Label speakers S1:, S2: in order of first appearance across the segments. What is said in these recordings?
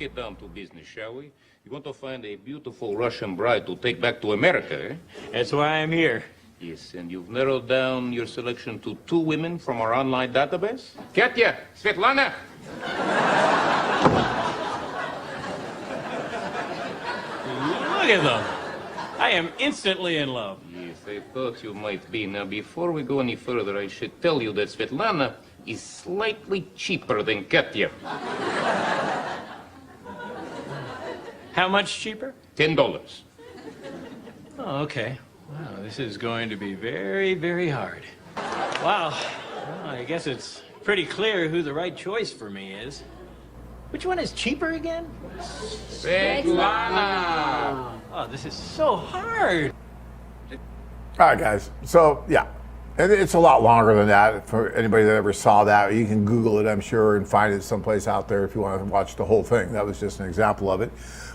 S1: get down to business, shall we? You want to find a beautiful Russian bride to take back to America, eh?
S2: That's why I'm here.
S1: Yes, and you've narrowed down your selection to 2 women from our online database? Katya, Svetlana.
S2: Look at them. I am instantly in love.
S1: Yes, I thought you might be. Now, before we go any further, I should tell you that Svetlana is slightly cheaper than Katya.
S2: How much cheaper?
S1: $10.
S2: Oh, okay. Wow, this is going to be very, very hard. Wow. Well, I guess it's pretty clear who the right choice for me is. Which one is cheaper again?
S1: Svetlana!
S2: Oh, this is so hard.
S3: All right, guys. So, yeah. And it's a lot longer than that. For anybody that ever saw that, you can Google it, I'm sure, and find it someplace out there if you want to watch the whole thing. That was just an example of it.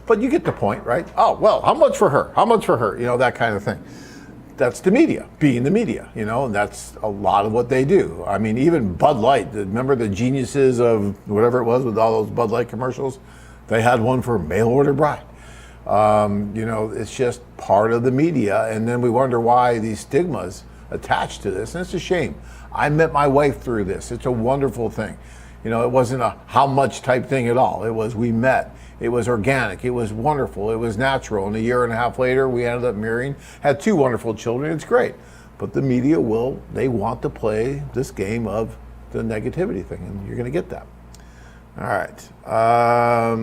S3: But you get the point, right? Oh, well, how much for her? How much for her? You know, that kind of thing. That's the media, being the media, you know, and that's a lot of what they do. I mean, even Bud Light, remember the geniuses of whatever it was with all those Bud Light commercials? They had one for mail order bride. You know, it's just part of the media. And then we wonder why these stigmas attached to this. And it's a shame. I met my wife through this. It's a wonderful thing. You know, it wasn't a how much type thing at all. It was we met. It was organic. It was wonderful. It was natural. And a year and a half later, we ended up marrying, had 2 wonderful children. It's great. But the media they want to play this game of the negativity thing, and you're going to get that. All right. I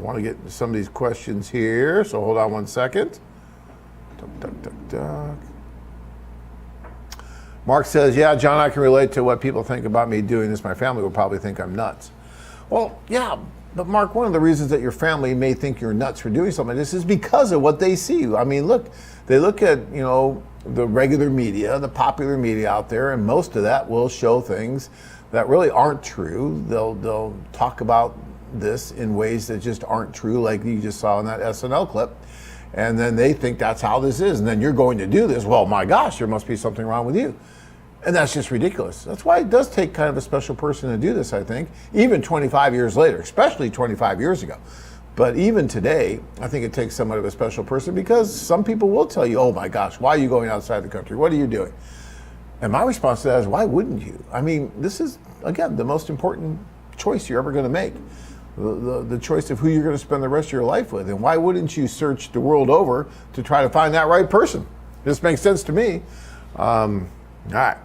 S3: want to get into some of these questions here, so hold on one second. Mark says, yeah, John, I can relate to what people think about me doing this. My family will probably think I'm nuts. Well, yeah, but Mark, one of the reasons that your family may think you're nuts for doing something like this is because of what they see. I mean, look, they look at, you know, the regular media, the popular media out there, and most of that will show things that really aren't true. They'll talk about this in ways that just aren't true, like you just saw in that SNL clip. And then they think that's how this is. And then you're going to do this. Well, my gosh, there must be something wrong with you. And that's just ridiculous. That's why it does take kind of a special person to do this, I think, even 25 years later, especially 25 years ago. But even today, I think it takes somewhat of a special person because some people will tell you, oh my gosh, why are you going outside the country? What are you doing? And my response to that is, why wouldn't you? I mean, this is, again, the most important choice you're ever going to make. The choice of who you're going to spend the rest of your life with. And why wouldn't you search the world over to try to find that right person? This makes sense to me. All right.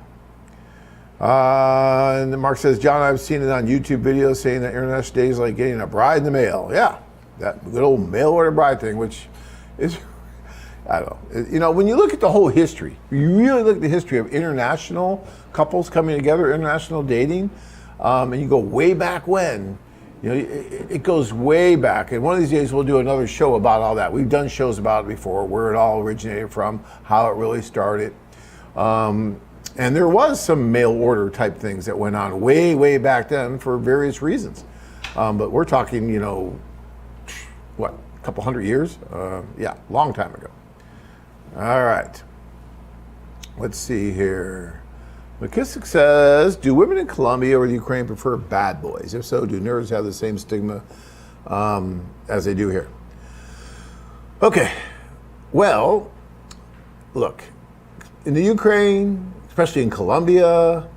S3: And then Mark says, John, I've seen it on YouTube videos saying that international days like getting a bride in the mail. Yeah, that good old mail order bride thing, which is, I don't know. You know, when you look at the whole history, you really look at the history of international couples coming together, international dating, and you go way back when, you know, it goes way back. And one of these days we'll do another show about all that. We've done shows about it before, where it all originated from, how it really started. And there was some mail order type things that went on way, way back then for various reasons. But we're talking, you know, what, a couple hundred years? Yeah, long time ago. All right. Let's see here. McKissick says, do women in Colombia or the Ukraine prefer bad boys? If so, do nerds have the same stigma as they do here? Okay. Well, look, in the Ukraine, especially in Colombia,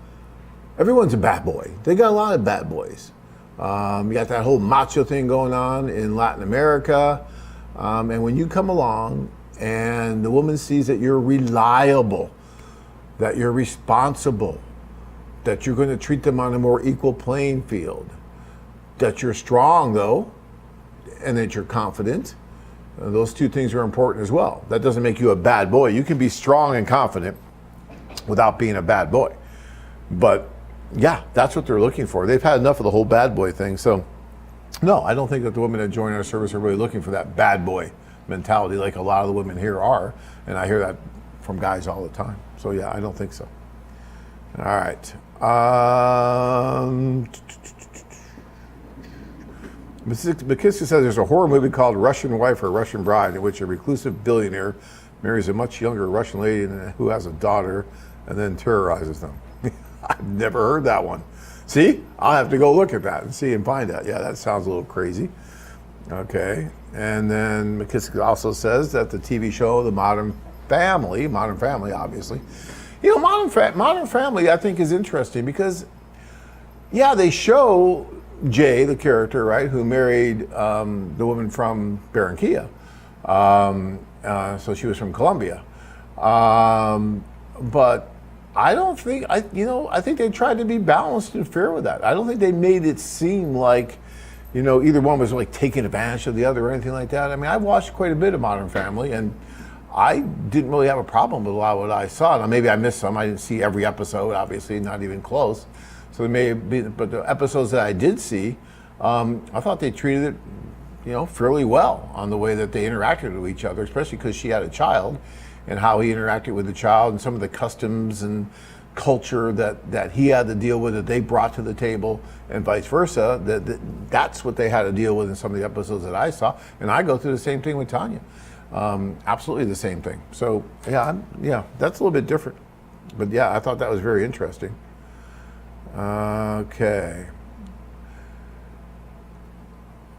S3: everyone's a bad boy. They got a lot of bad boys. You got that whole macho thing going on in Latin America. And when you come along and the woman sees that you're reliable, that you're responsible, that you're going to treat them on a more equal playing field, that you're strong though, and that you're confident, those 2 things are important as well. That doesn't make you a bad boy. You can be strong and confident without being a bad boy. But yeah, that's what they're looking for. They've had enough of the whole bad boy thing. So no, I don't think that the women that join our service are really looking for that bad boy mentality like a lot of the women here are. And I hear that from guys all the time. So yeah, I don't think so. All right. McKissick says there's a horror movie called Russian Wife or Russian Bride in which a reclusive billionaire marries a much younger Russian lady who has a daughter and then terrorizes them. I've never heard that one. See, I'll have to go look at that and see and find out. Yeah, that sounds a little crazy. Okay, and then McKissick also says that the TV show, The Modern Family, obviously, you know, Modern Family, I think is interesting because, yeah, they show Jay, the character, right, who married the woman from Barranquilla. So she was from Colombia. But I don't think, I think they tried to be balanced and fair with that. I don't think they made it seem like, you know, either one was like taking advantage of the other or anything like that. I mean, I watched quite a bit of Modern Family, and I didn't really have a problem with a lot of what I saw. Now, maybe I missed some. I didn't see every episode, obviously, not even close. So there may be, but the episodes that I did see, I thought they treated it, you know, fairly well on the way that they interacted with each other, especially because she had a child, and how he interacted with the child and some of the customs and culture that he had to deal with that they brought to the table, and vice versa. That's what they had to deal with in some of the episodes that I saw, and I go through the same thing with Tanya. Absolutely the same thing. So yeah, that's a little bit different, but yeah, I thought that was very interesting. Okay,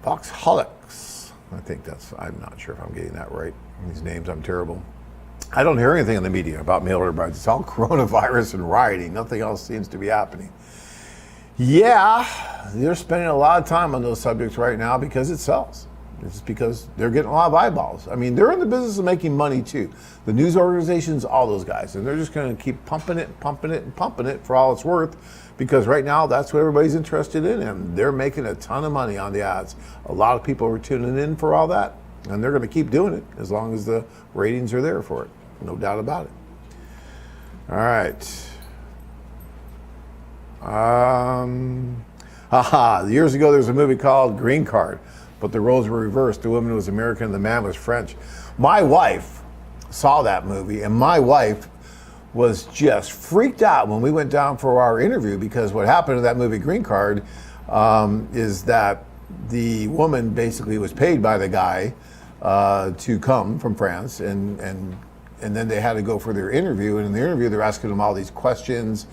S3: Foxholics. I think I'm not sure if I'm getting that right. These names, I'm terrible. I don't hear anything in the media about mail order brides. It's all coronavirus and rioting. Nothing else seems to be happening. Yeah, they're spending a lot of time on those subjects right now because it sells. It's because they're getting a lot of eyeballs. I mean, they're in the business of making money too. The news organizations, all those guys, and they're just going to keep pumping it for all it's worth, because right now that's what everybody's interested in, and they're making a ton of money on the ads. A lot of people are tuning in for all that, and they're going to keep doing it as long as the ratings are there for it. No doubt about it. All right. Years ago, there was a movie called Green Card, but the roles were reversed. The woman was American and the man was French. My wife saw that movie, and my wife was just freaked out when we went down for our interview, because what happened in that movie Green Card is that the woman basically was paid by the guy to come from France, and then they had to go for their interview, and in the interview they're asking them all these questions,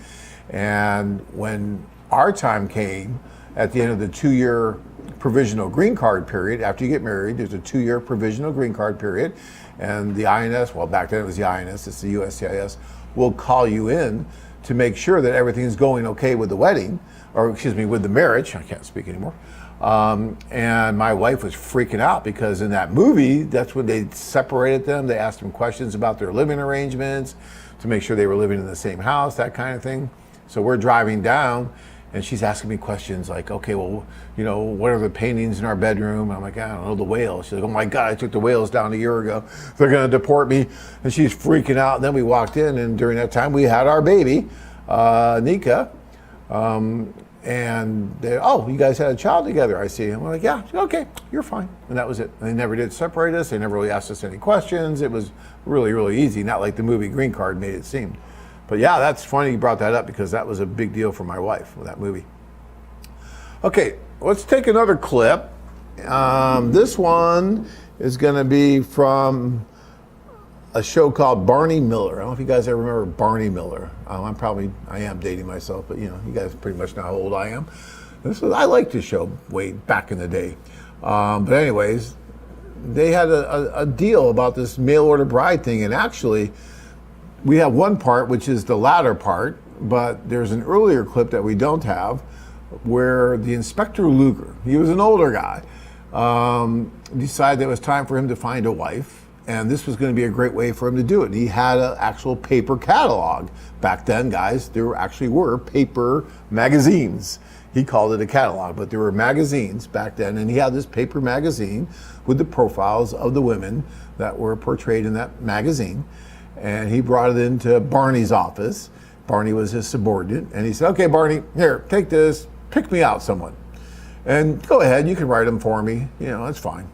S3: and when our time came at the end of the 2-year provisional green card period, after you get married, there's a 2-year provisional green card period, and the INS, well, back then it was the INS, it's the USCIS, will call you in to make sure that everything's going okay with the wedding, or excuse me, with the marriage. I can't speak anymore. And my wife was freaking out because in that movie, that's when they separated them. They asked them questions about their living arrangements to make sure they were living in the same house, that kind of thing. So we're driving down, and she's asking me questions like, okay, well, you know, what are the paintings in our bedroom? I'm like, I don't know, the whales. She's like, oh my God, I took the whales down a year ago. They're going to deport me. And she's freaking out. And then we walked in, and during that time, we had our baby, Nika. And they, oh, you guys had a child together, I see. And we're like, yeah, okay, you're fine. And that was it. And they never did separate us. They never really asked us any questions. It was really, really easy, not like the movie Green Card made it seem. But yeah, that's funny you brought that up, because that was a big deal for my wife with that movie. Okay, let's take another clip. This one is going to be from a show called Barney Miller. I don't know if you guys ever remember Barney Miller. I am dating myself, but you know, you guys pretty much know how old I am. I liked this show way back in the day. But anyways, they had a deal about this mail order bride thing, and actually, we have one part, which is the latter part, but there's an earlier clip that we don't have, where the Inspector Luger, he was an older guy, decided that it was time for him to find a wife, and this was going to be a great way for him to do it. He had an actual paper catalog. Back then, guys, there actually were paper magazines. He called it a catalog, but there were magazines back then, and he had this paper magazine with the profiles of the women that were portrayed in that magazine. And he brought it into Barney's office. Barney was his subordinate, and he said, okay, Barney, here, take this, pick me out someone. And go ahead, you can write them for me, you know, that's fine.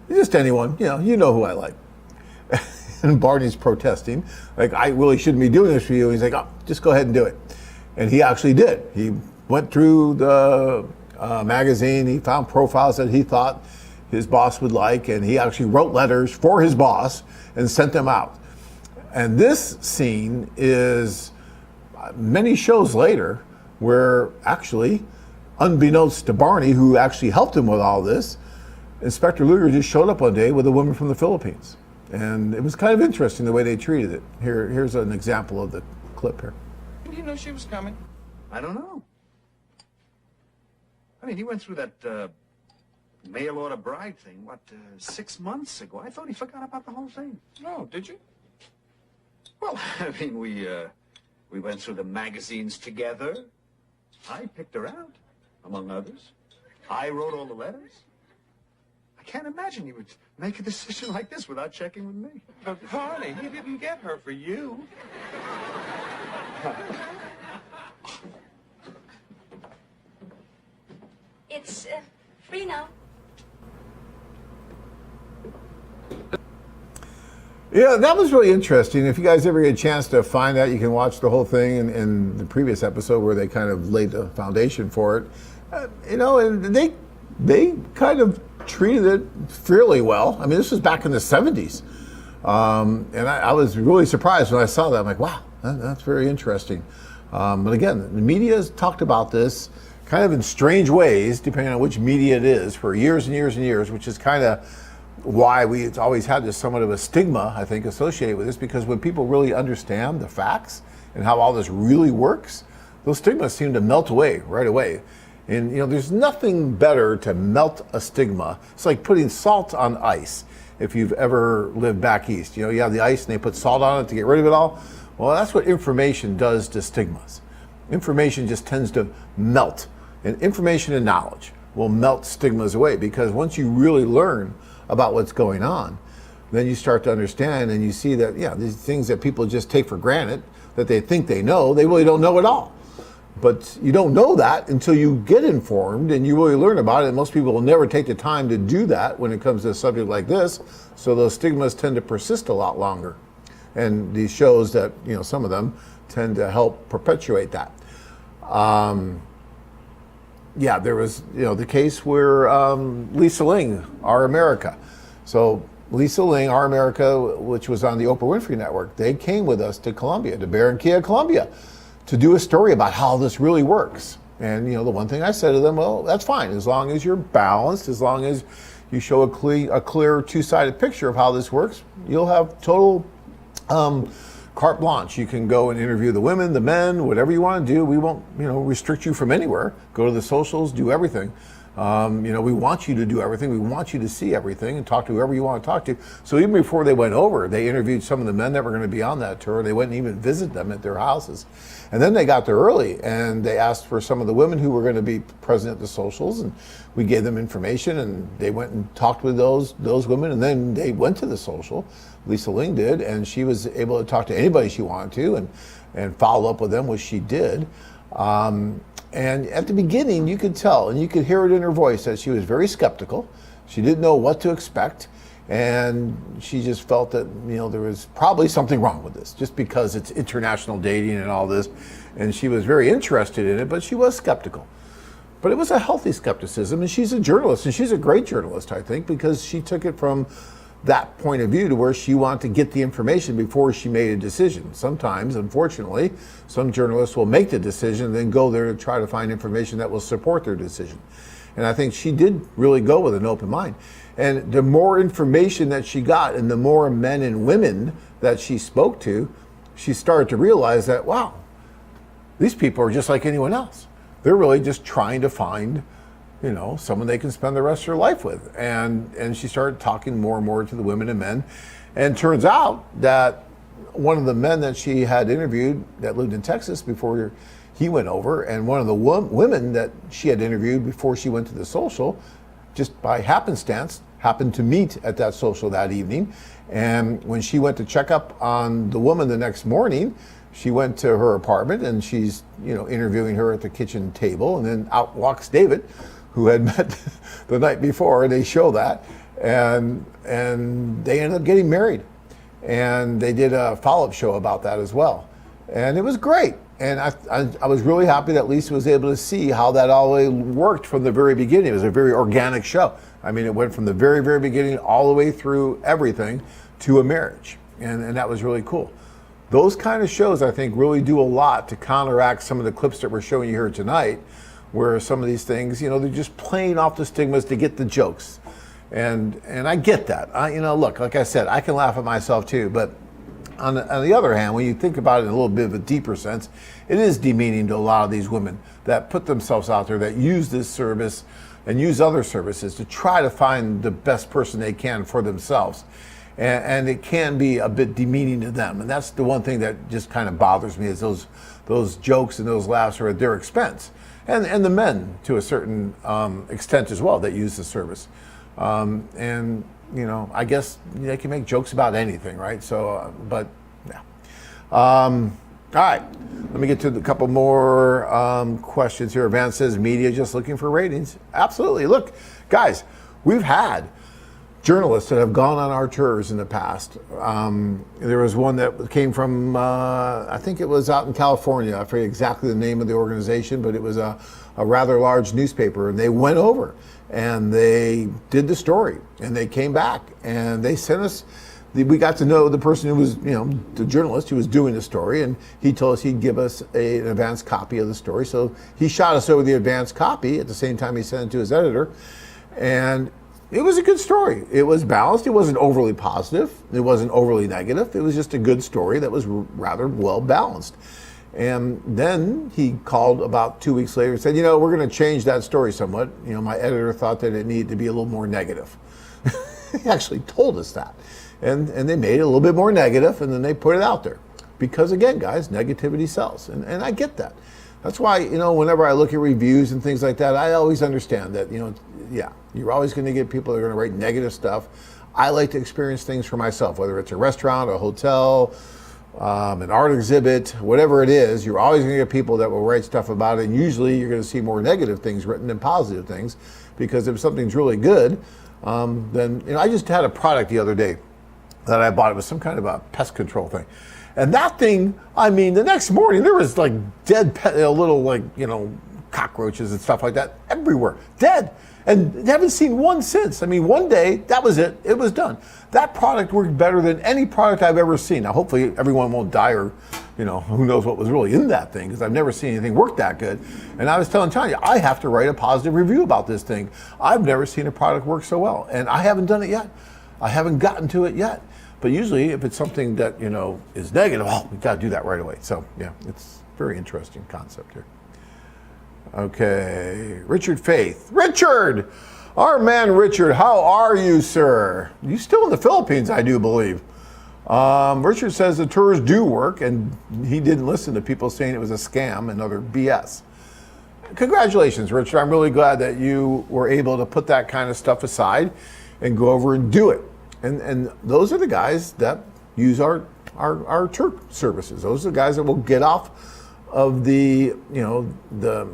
S3: Just anyone, you know who I like. And Barney's protesting, like, I really shouldn't be doing this for you. And he's like, oh, just go ahead and do it. And he actually did. He went through the magazine, he found profiles that he thought his boss would like, and he actually wrote letters for his boss and sent them out. And this scene is many shows later where actually, unbeknownst to Barney, who actually helped him with all this, Inspector Luger just showed up one day with a woman from the Philippines. And it was kind of interesting the way they treated it. Here's an example of the clip here.
S4: Did you know she was coming?
S5: I don't know. I mean, he went through that mail order bride thing, 6 months ago. I thought he forgot about the whole thing.
S4: No, did you?
S5: Well, I mean, we went through the magazines together. I picked her out, among others. I wrote all the letters. I can't imagine he would make a decision like this without checking with me.
S4: But Barney, he didn't get her for you.
S6: It's free now.
S3: Yeah, that was really interesting. If you guys ever get a chance to find that, you can watch the whole thing in the previous episode where they kind of laid the foundation for it. And they kind of treated it fairly well. I mean, this was back in the 70s. And I was really surprised when I saw that. I'm like, wow, that's very interesting. But again, the media has talked about this kind of in strange ways, depending on which media it is, for years and years and years, which is kind of why it's always had this somewhat of a stigma, I think, associated with this, because when people really understand the facts and how all this really works, those stigmas seem to melt away right away. And, there's nothing better to melt a stigma. It's like putting salt on ice. If you've ever lived back east, you have the ice and they put salt on it to get rid of it all. Well, that's what information does to stigmas. Information just tends to melt. And information and knowledge will melt stigmas away, because once you really learn about what's going on, then you start to understand and you see that, these things that people just take for granted, that they think they know, they really don't know at all. But you don't know that until you get informed and you really learn about it. And most people will never take the time to do that when it comes to a subject like this. So those stigmas tend to persist a lot longer. And these shows that, some of them tend to help perpetuate that. There was, the case where Lisa Ling, Our America. So Lisa Ling, Our America, which was on the Oprah Winfrey Network, they came with us to Colombia, to Barranquilla, Colombia, to do a story about how this really works. And, the one thing I said to them, well, that's fine, as long as you're balanced, as long as you show a clear two-sided picture of how this works, you'll have total carte blanche. You can go and interview the women, the men, whatever you want to do. We won't, restrict you from anywhere. Go to the socials, do everything. We want you to do everything. We want you to see everything and talk to whoever you want to talk to. So even before they went over, they interviewed some of the men that were going to be on that tour. They went and even visited them at their houses. And then they got there early and they asked for some of the women who were going to be present at the socials, and we gave them information and they went and talked with those women, and then they went to the social. Lisa Ling did, and she was able to talk to anybody she wanted to and follow up with them, which she did. And at the beginning, you could tell, and you could hear it in her voice, that she was very skeptical. She didn't know what to expect, and she just felt that, there was probably something wrong with this, just because it's international dating and all this. And she was very interested in it, but she was skeptical. But it was a healthy skepticism, and she's a journalist, and she's a great journalist, I think, because she took it from that point of view to where she wanted to get the information before she made a decision. Sometimes, unfortunately, some journalists will make the decision and then go there to try to find information that will support their decision. And I think she did really go with an open mind. And the more information that she got and the more men and women that she spoke to, she started to realize that, wow, these people are just like anyone else. They're really just trying to find someone they can spend the rest of their life with. And she started talking more and more to the women and men. And turns out that one of the men that she had interviewed that lived in Texas before he went over, and one of the women that she had interviewed before she went to the social, just by happenstance, happened to meet at that social that evening. And when she went to check up on the woman the next morning, she went to her apartment and she's, interviewing her at the kitchen table, and then out walks David, who had met the night before, and they show that, and they ended up getting married. And they did a follow-up show about that as well. And it was great. And I was really happy that Lisa was able to see how that all worked from the very beginning. It was a very organic show. I mean, it went from the very, very beginning all the way through everything to a marriage. And that was really cool. those kind of shows, I think, really do a lot to counteract some of the clips that we're showing you here tonight, where some of these things, you know, they're just playing off the stigmas to get the jokes. And I get that. You know, look, like I said, I can laugh at myself too, but on the other hand, when you think about it in a little bit of a deeper sense, it is demeaning to a lot of these women that put themselves out there, that use this service and use other services to try to find the best person they can for themselves. And it can be a bit demeaning to them. And that's the one thing that just kind of bothers me, is those jokes and those laughs are at their expense. And the men, to a certain extent as well, that use the service. And, you know, I guess they can make jokes about anything, right? So, but, yeah. All right, let me get to a couple more questions here. Van says, media just looking for ratings. Absolutely. Look, guys, we've had journalists that have gone on our tours in the past. There was one that came from, I think it was out in California. I forget exactly the name of the organization, but it was a rather large newspaper, and they went over and they did the story, and they came back and they sent us, we got to know the person who was, you know, the journalist who was doing the story, and he told us he'd give us an advanced copy of the story. So he shot us over the advanced copy at the same time he sent it to his editor, and it was a good story. It was balanced. It wasn't overly positive. It wasn't overly negative. It was just a good story that was rather well balanced. And then he called about 2 weeks later and said, you know, we're going to change that story somewhat. You know, my editor thought that it needed to be a little more negative. He actually told us that. And they made it a little bit more negative, and then they put it out there. Because again, guys, negativity sells. And I get that. That's why, you know, whenever I look at reviews and things like that, I always understand that, you know, yeah, you're always going to get people that are going to write negative stuff. I like to experience things for myself, whether it's a restaurant, a hotel, an art exhibit, whatever it is. You're always going to get people that will write stuff about it, and usually you're going to see more negative things written than positive things, because if something's really good, then, you know, I just had a product the other day that I bought. It was some kind of a pest control thing. And that thing, I mean, the next morning there was like dead, little, like, you know, cockroaches and stuff like that everywhere, dead. And haven't seen one since. I mean, one day, that was it. It was done. That product worked better than any product I've ever seen. Now, hopefully everyone won't die, or, you know, who knows what was really in that thing, because I've never seen anything work that good. And I was telling Tanya, I have to write a positive review about this thing. I've never seen a product work so well. And I haven't done it yet. I haven't gotten to it yet. But usually if it's something that, you know, is negative, oh, we've got to do that right away. So, yeah, it's a very interesting concept here. Okay, Richard Faith. Richard! Our man Richard, how are you, sir? You still in the Philippines, I do believe. Richard says the tours do work, and he didn't listen to people saying it was a scam and other BS. Congratulations, Richard. I'm really glad that you were able to put that kind of stuff aside and go over and do it. And those are the guys that use our tour services. Those are the guys that will get off of the, you know, the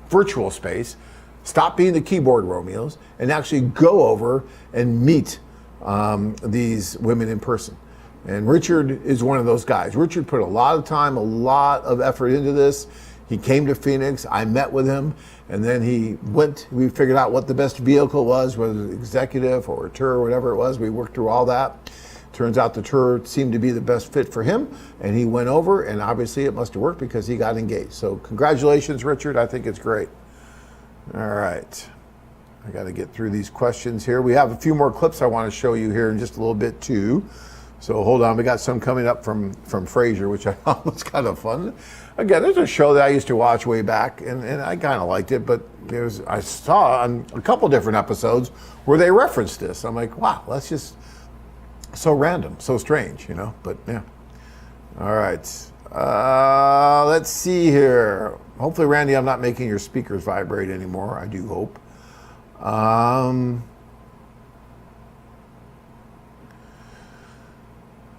S3: virtual space, stop being the keyboard Romeos, and actually go over and meet these women in person. And Richard is one of those guys. Richard put a lot of time, a lot of effort into this. He came to Phoenix, I met with him, and then we figured out what the best vehicle was, whether it was executive or a tour or whatever it was. We worked through all that. Turns out the tour seemed to be the best fit for him, and he went over, and obviously it must have worked because he got engaged. So congratulations, Richard. I think it's great. All right. I got to get through these questions here. We have a few more clips I want to show you here in just a little bit too. So hold on. We got some coming up from Frazier, which I thought was kind of fun. Again, there's a show that I used to watch way back, and I kind of liked it, but I saw on a couple different episodes where they referenced this. I'm like, wow, that's just so random, so strange, you know, but yeah. All right. Let's see here. Hopefully, Randy, I'm not making your speakers vibrate anymore. I do hope.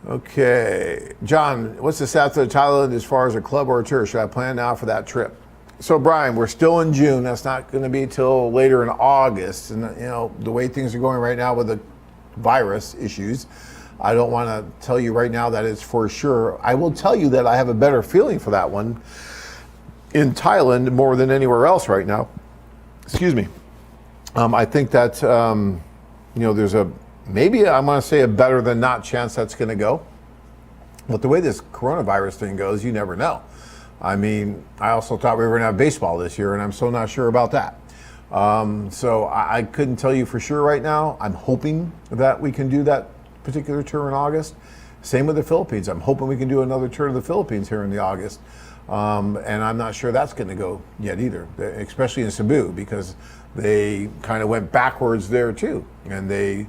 S3: Okay. John, what's the south of Thailand as far as a club or a tour? Should I plan now for that trip? So, Brian, we're still in June. That's not going to be till later in August. And, you know, the way things are going right now with the virus issues, I don't want to tell you right now that it's for sure. I will tell you that I have a better feeling for that one in Thailand more than anywhere else right now. Excuse me. I think that, you know, there's maybe I'm going to say a better than not chance that's going to go. But the way this coronavirus thing goes, you never know. I mean, I also thought we were going to have baseball this year, and I'm so not sure about that. So I couldn't tell you for sure right now. I'm hoping that we can do that particular tour in August. Same with the Philippines. I'm hoping we can do another tour of the Philippines here in the August. And I'm not sure that's going to go yet either, especially in Cebu, because they kind of went backwards there too. And they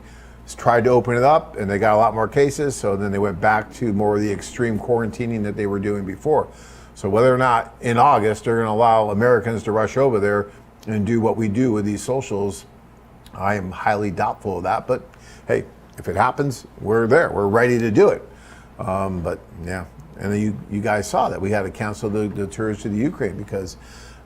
S3: tried to open it up, and they got a lot more cases, so then they went back to more of the extreme quarantining that they were doing before. So whether or not in August they're going to allow Americans to rush over there and do what we do with these socials, I am highly doubtful of that. But hey, if it happens, we're there. We're ready to do it. But yeah, and then you guys saw that we had to cancel the tours to the Ukraine because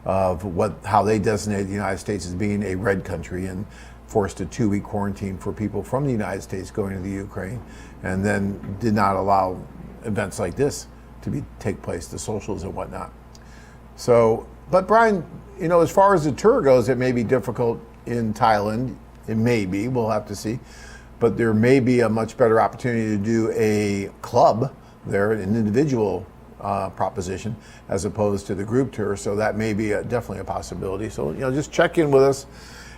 S3: of how they designated the United States as being a red country and forced a 2-week quarantine for people from the United States going to the Ukraine, and then did not allow events like this to take place, the socials and whatnot. So, but Brian, you know, as far as the tour goes, it may be difficult in Thailand. It may be, we'll have to see. But there may be a much better opportunity to do a club there, an individual proposition, as opposed to the group tour. So that may be definitely a possibility. So, you know, just check in with us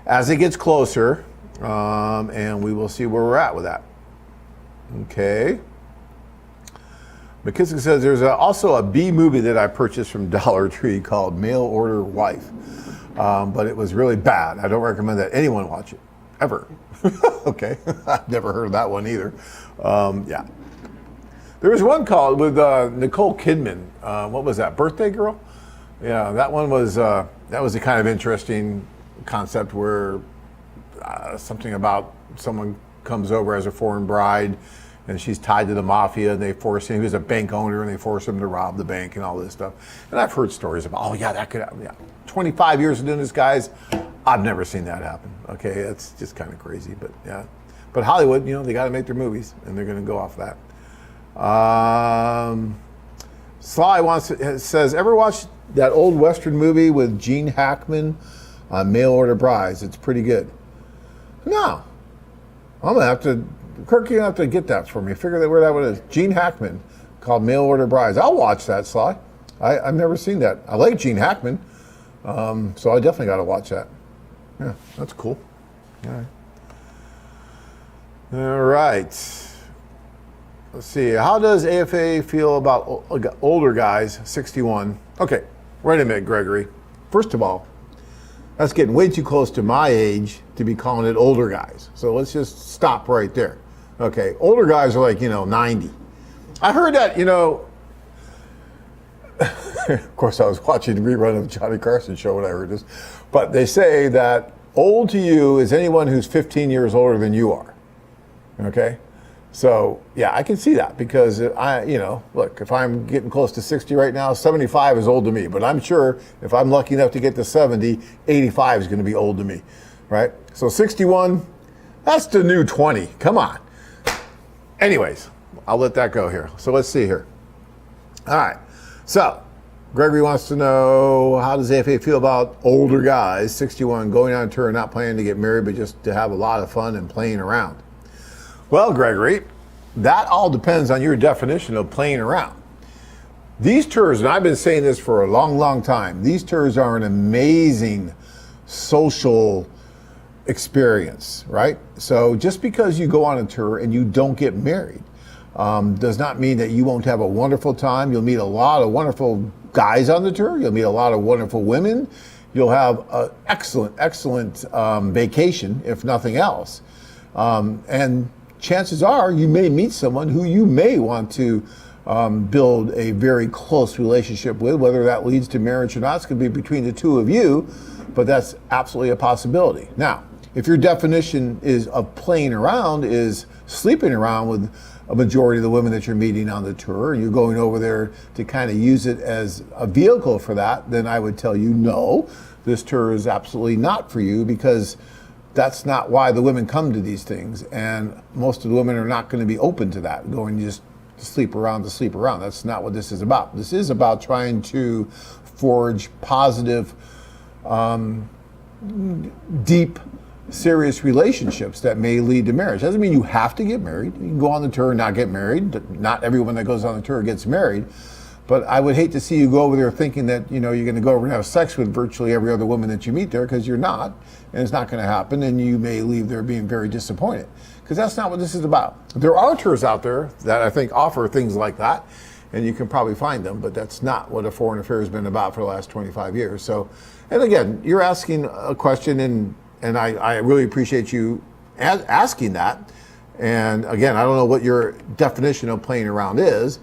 S3: as it gets closer, and we will see where we're at with that. Okay. McKissick says there's also a B movie that I purchased from Dollar Tree called Mail Order Wife, but it was really bad. I don't recommend that anyone watch it, ever. Okay, I've never heard of that one either. Yeah. There was one called with Nicole Kidman. What was that, Birthday Girl? Yeah, that one was, that was a kind of interesting concept where something about someone comes over as a foreign bride and she's tied to the mafia, and they force him, he was a bank owner, and they force him to rob the bank and all this stuff. And I've heard stories about, oh yeah, that could happen. Yeah. 25 years of doing this, guys, I've never seen that happen. Okay, it's just kind of crazy, but yeah. But Hollywood, you know, they got to make their movies, and they're going to go off that. Sly says, ever watch that old Western movie with Gene Hackman on Mail Order Brides? It's pretty good. No. I'm going to have to, Kirk, you're going to have to get that for me. Figure out where that one is. Gene Hackman, called Mail Order Brides. I'll watch that, Sly. I've never seen that. I like Gene Hackman, so I definitely got to watch that. Yeah, that's cool. All right. All right. Let's see. How does AFA feel about older guys, 61? Okay, wait a minute, Gregory. First of all, that's getting way too close to my age to be calling it older guys. So let's just stop right there. Okay, older guys are like, 90. I heard that, of course I was watching the rerun of the Johnny Carson show when I heard this, but they say that old to you is anyone who's 15 years older than you are. Okay? So, yeah, I can see that because look, if I'm getting close to 60 right now, 75 is old to me. But I'm sure if I'm lucky enough to get to 70, 85 is going to be old to me, right? So 61, that's the new 20. Come on. Anyways, I'll let that go here. So let's see here. All right. So Gregory wants to know, how does AFA feel about older guys, 61, going on tour, not planning to get married, but just to have a lot of fun and playing around? Well, Gregory, that all depends on your definition of playing around. These tours, and I've been saying this for a long, long time, these tours are an amazing social experience, right? So just because you go on a tour and you don't get married does not mean that you won't have a wonderful time. You'll meet a lot of wonderful guys on the tour. You'll meet a lot of wonderful women. You'll have an excellent vacation, if nothing else. And chances are you may meet someone who you may want to build a very close relationship with. Whether that leads to marriage or not, it's going to be between the two of you, but that's absolutely a possibility. Now, if your definition of playing around is sleeping around with a majority of the women that you're meeting on the tour, and you're going over there to kind of use it as a vehicle for that, then I would tell you, no, this tour is absolutely not for you, because that's not why the women come to these things. And most of the women are not going to be open to that, going just to sleep around. That's not what this is about. This is about trying to forge positive, deep serious relationships that may lead to marriage. Doesn't mean you have to get married. You can go on the tour and not get married. Not everyone that goes on the tour gets married. But I would hate to see you go over there thinking that, you're going to go over and have sex with virtually every other woman that you meet there, because you're not, and it's not going to happen, and you may leave there being very disappointed, because that's not what this is about. There are tours out there that I think offer things like that, and you can probably find them, but that's not what a foreign affair has been about for the last 25 years. So, and again, you're asking a question, and I really appreciate you asking that. And again, I don't know what your definition of playing around is,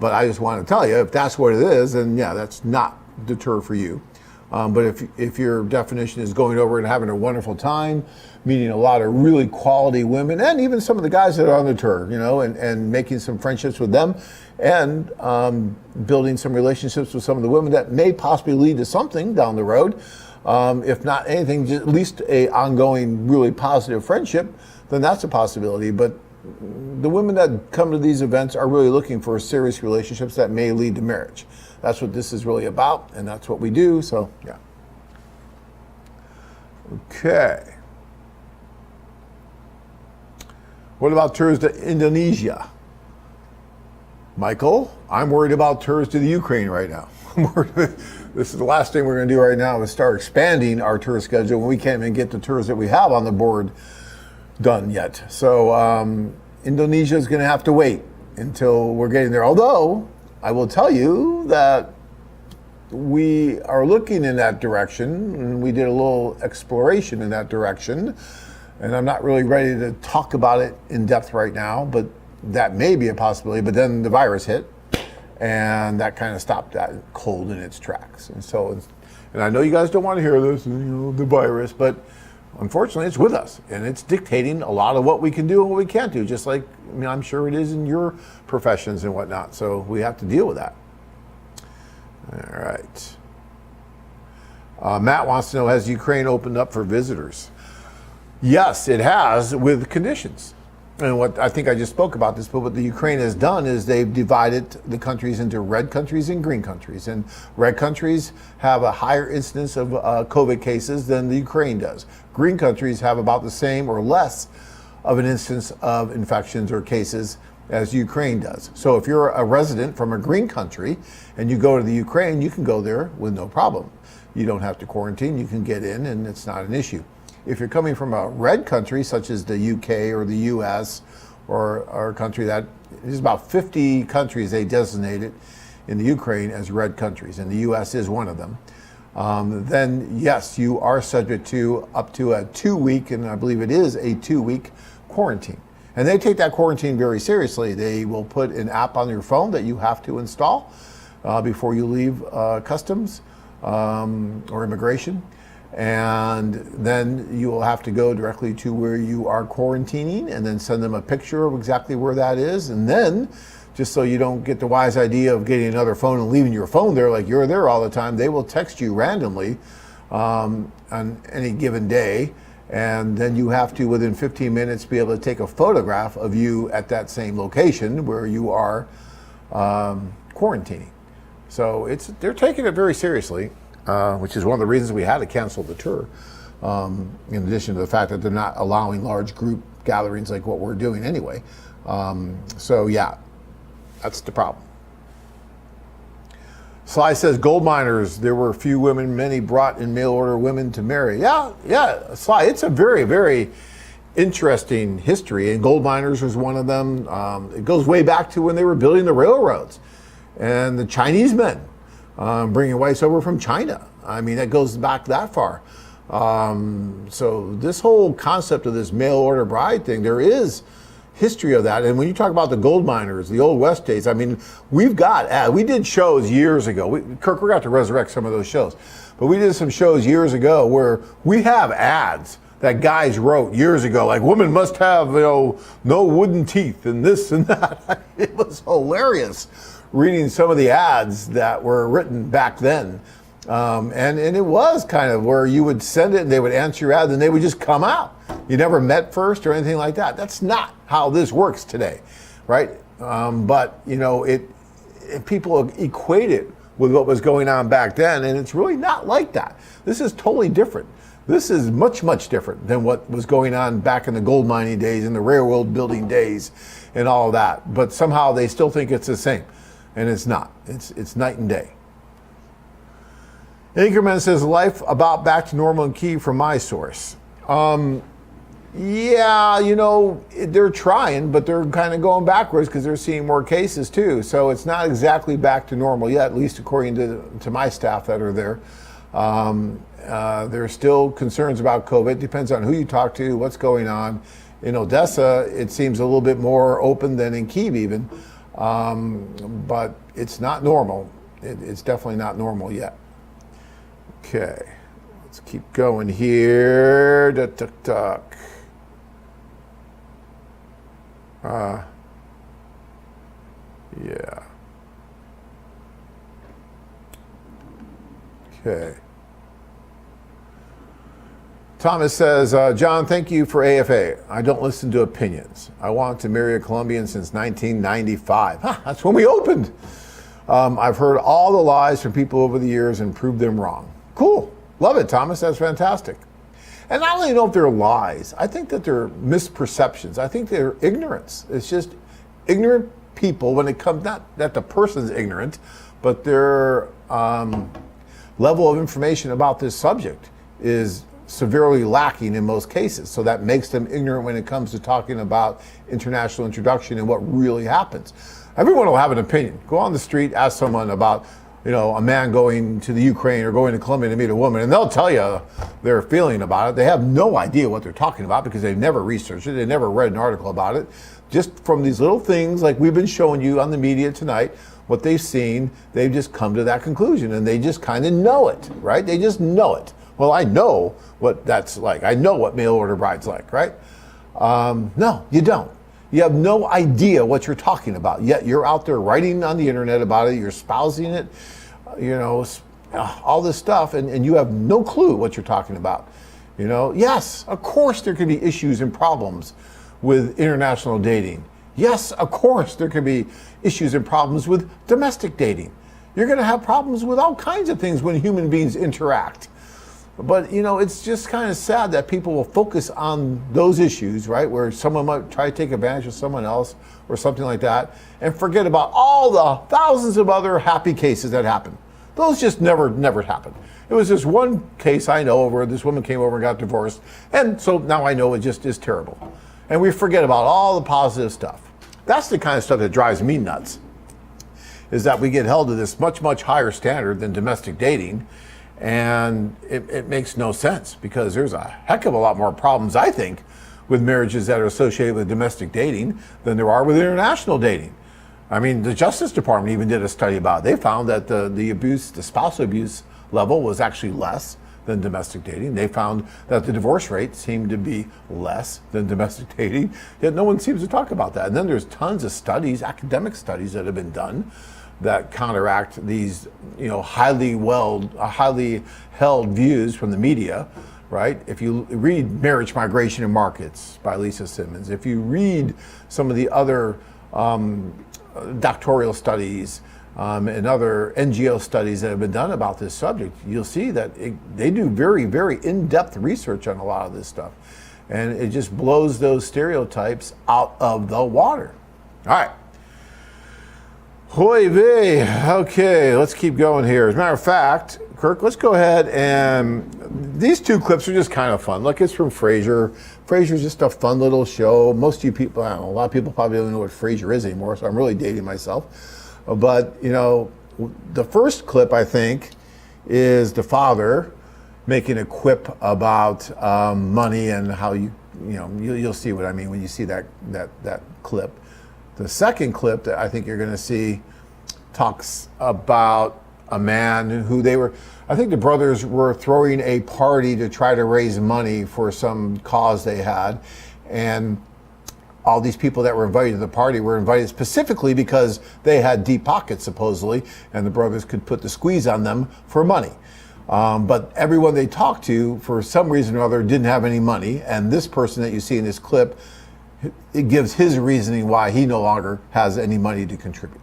S3: but I just want to tell you, if that's what it is, then yeah, that's not the tour for you. But if your definition is going over and having a wonderful time, meeting a lot of really quality women, and even some of the guys that are on the tour, and making some friendships with them, and building some relationships with some of the women that may possibly lead to something down the road, if not anything, just at least a ongoing, really positive friendship, then that's a possibility. But the women that come to these events are really looking for serious relationships that may lead to marriage. That's what this is really about, and that's what we do, so yeah. Okay. What about tours to Indonesia? Michael, I'm worried about tours to the Ukraine right now. This is the last thing we're going to do right now is start expanding our tour schedule when we can't even get the tours that we have on the board done yet. So Indonesia is going to have to wait until we're getting there. Although I will tell you that we are looking in that direction, and we did a little exploration in that direction, and I'm not really ready to talk about it in depth right now, but that may be a possibility. But then the virus hit, and that kind of stopped that cold in its tracks. And so, and I know you guys don't want to hear this, the virus, but unfortunately it's with us, and it's dictating a lot of what we can do and what we can't do, just like, I'm sure it is in your professions and whatnot. So we have to deal with that. All right. Matt wants to know, has Ukraine opened up for visitors? Yes, it has, with conditions. And what I think I just spoke about this, but what the Ukraine has done is they've divided the countries into red countries and green countries. And red countries have a higher incidence of COVID cases than the Ukraine does. Green countries have about the same or less of an instance of infections or cases as Ukraine does. So if you're a resident from a green country and you go to the Ukraine, you can go there with no problem. You don't have to quarantine, you can get in, and it's not an issue. If you're coming from a red country, such as the UK or the US, or a country that, there's about 50 countries they designated in the Ukraine as red countries, and the US is one of them, then yes, you are subject to up to a 2-week, and I believe it is a 2-week quarantine. And they take that quarantine very seriously. They will put an app on your phone that you have to install before you leave customs or immigration. And then you will have to go directly to where you are quarantining and then send them a picture of exactly where that is. And then, just so you don't get the wise idea of getting another phone and leaving your phone there like you're there all the time, they will text you randomly on any given day. And then you have to, within 15 minutes, be able to take a photograph of you at that same location where you are quarantining. So they're taking it very seriously. Which is one of the reasons we had to cancel the tour, in addition to the fact that they're not allowing large group gatherings like what we're doing anyway. So yeah, that's the problem. Sly says, gold miners, there were few women, many brought in mail order women to marry. Yeah, Sly, it's a very, very interesting history, and gold miners was one of them. It goes way back to when they were building the railroads, and the Chinese men bringing whites over from China. I mean, that goes back that far. So this whole concept of this mail order bride thing, there is history of that. And when you talk about the gold miners, the old West days, I mean, we did shows years ago. Kirk, we're going to have to resurrect some of those shows. But we did some shows years ago where we have ads that guys wrote years ago, like, women must have, no wooden teeth and this and that. It was hilarious reading some of the ads that were written back then. And it was kind of where you would send it and they would answer your ad and they would just come out. You never met first or anything like that. That's not how this works today, right? But people equate it with what was going on back then, and it's really not like that. This is totally different. This is much, much different than what was going on back in the gold mining days and the railroad building days and all of that. But somehow they still think it's the same, and it's not. It's night and day. Anchorman says, life about back to normal and key from my source. Yeah, you know, they're trying, but they're kind of going backwards because they're seeing more cases too. So it's not exactly back to normal yet, at least according to my staff that are there. There's still concerns about COVID. Depends on who you talk to, what's going on. In Odessa, it seems a little bit more open than in Kyiv even, but it's not normal. It's definitely not normal yet. Okay, let's keep going here. Yeah. Okay. Thomas says, John, thank you for AFA. I don't listen to opinions. I want to marry a Colombian since 1995. That's when we opened. I've heard all the lies from people over the years and proved them wrong. Cool. Love it, Thomas. That's fantastic. And I don't even know if they're lies. I think that they're misperceptions. I think they're ignorance. It's just ignorant people when it comes, not that the person's ignorant, but their level of information about this subject is severely lacking in most cases. So that makes them ignorant when it comes to talking about international introduction and what really happens. Everyone will have an opinion. Go on the street, ask someone about, you know, a man going to the Ukraine or going to Colombia to meet a woman, and they'll tell you their feeling about it. They have no idea what they're talking about because they've never researched it. They never read an article about it. Just from these little things like we've been showing you on the media tonight, what they've seen, they've just come to that conclusion and they just kind of know it, right? They just know it. Well, I know what that's like. I know what mail order bride's like, right? No, you don't. You have no idea what you're talking about, yet you're out there writing on the internet about it, you're espousing it, you know, all this stuff, and you have no clue what you're talking about. You know, yes, of course there can be issues and problems with international dating. Yes, of course there can be issues and problems with domestic dating. You're going to have problems with all kinds of things when human beings interact. But, you know, it's just kind of sad that people will focus on those issues, right, where someone might try to take advantage of someone else or something like that, and forget about all the thousands of other happy cases that happen. Those just never happened. It was this one case I know where this woman came over and got divorced, and so now I know it just is terrible. And we forget about all the positive stuff. That's the kind of stuff that drives me nuts, is that we get held to this much, much higher standard than domestic dating. And it makes no sense because there's a heck of a lot more problems, I think, with marriages that are associated with domestic dating than there are with international dating. I mean, the Justice Department even did a study about it. They found that the spousal abuse level was actually less than domestic dating. They found that the divorce rate seemed to be less than domestic dating, yet no one seems to talk about that. And then there's tons of studies, academic studies that have been done that counteract these, you know, highly held views from the media, right? If you read Marriage, Migration, and Markets by Lisa Simmons, if you read some of the other doctoral studies and other NGO studies that have been done about this subject, you'll see that they do very, very in-depth research on a lot of this stuff. And it just blows those stereotypes out of the water. All right. Hoy vey. Okay, let's keep going here. As a matter of fact, Kirk, let's go ahead and these two clips are just kind of fun. Look, it's from Frazier. Frazier's just a fun little show. Most of you people, I don't know, a lot of people probably don't know what Frazier is anymore, so I'm really dating myself. But, you know, the first clip, I think, is the father making a quip about money and how you'll see what I mean when you see that clip. The second clip that I think you're going to see talks about a man who I think the brothers were throwing a party to try to raise money for some cause they had. And all these people that were invited to the party were invited specifically because they had deep pockets, supposedly, and the brothers could put the squeeze on them for money. But everyone they talked to, for some reason or other, didn't have any money. And this person that you see in this clip, it gives his reasoning why he no longer has any money to contribute.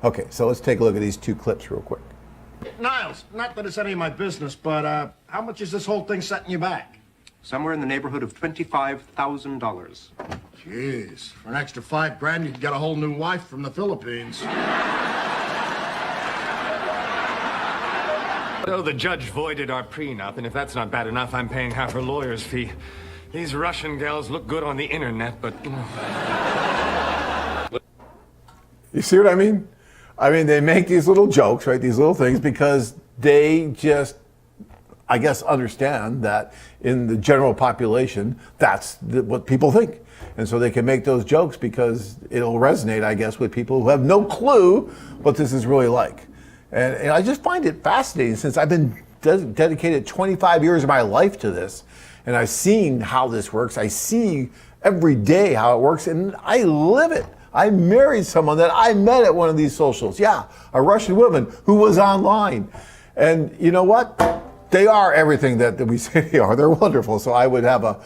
S3: Okay, so let's take a look at these two clips real quick.
S7: Niles, not that it's any of my business, but how much is this whole thing setting you back?
S8: Somewhere in the neighborhood of $25,000.
S7: Jeez, for an extra $5,000, you could get a whole new wife from the Philippines.
S9: So the judge voided our prenup, and if that's not bad enough, I'm paying half her lawyer's fee. These Russian gals look good on the internet, but...
S3: You see what I mean? I mean, they make these little jokes, right? These little things because they just, I guess, understand that in the general population, that's what people think. And so they can make those jokes because it'll resonate, I guess, with people who have no clue what this is really like. And I just find it fascinating since I've been dedicated 25 years of my life to this. And I've seen how this works. I see every day how it works, and I live it. I married someone that I met at one of these socials. Yeah, a Russian woman who was online. And you know what? They are everything that we say they are. They're wonderful. So I would have a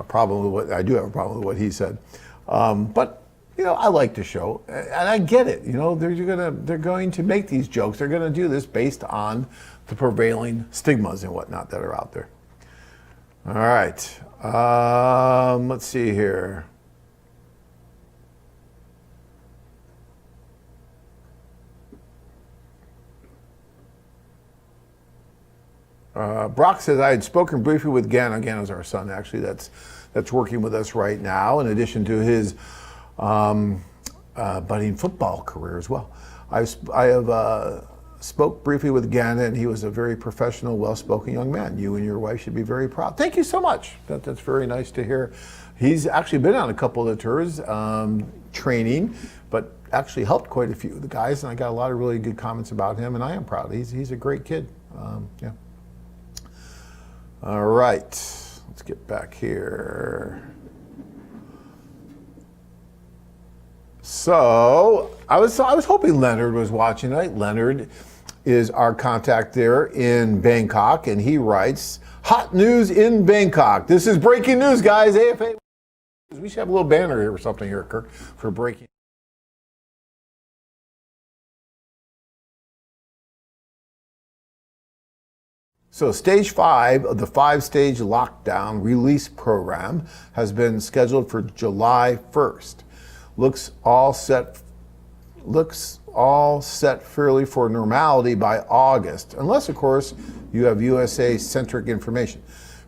S3: problem with I do have a problem with what he said. But you know, I like the show, and I get it. You know, they're going to make these jokes. They're going to do this based on the prevailing stigmas and whatnot that are out there. All right. Let's see here. Brock says, I had spoken briefly with Gannon. Gannon's our son, actually, that's working with us right now, in addition to his budding football career as well. I have spoke briefly with Gannon, and he was a very professional, well-spoken young man. You and your wife should be very proud. Thank you so much. That's very nice to hear. He's actually been on a couple of the tours, training, but actually helped quite a few of the guys, and I got a lot of really good comments about him, and I am proud. He's a great kid. Yeah. All right, let's get back here. So I was hoping Leonard was watching tonight. Leonard is our contact there in Bangkok, and he writes, hot news in Bangkok. This is breaking news, guys. AFA. We should have a little banner here or something here, Kirk, for breaking. So stage 5 of the 5-stage lockdown release program has been scheduled for July 1st. Looks all set fairly for normality by August, unless, of course, you have USA-centric information.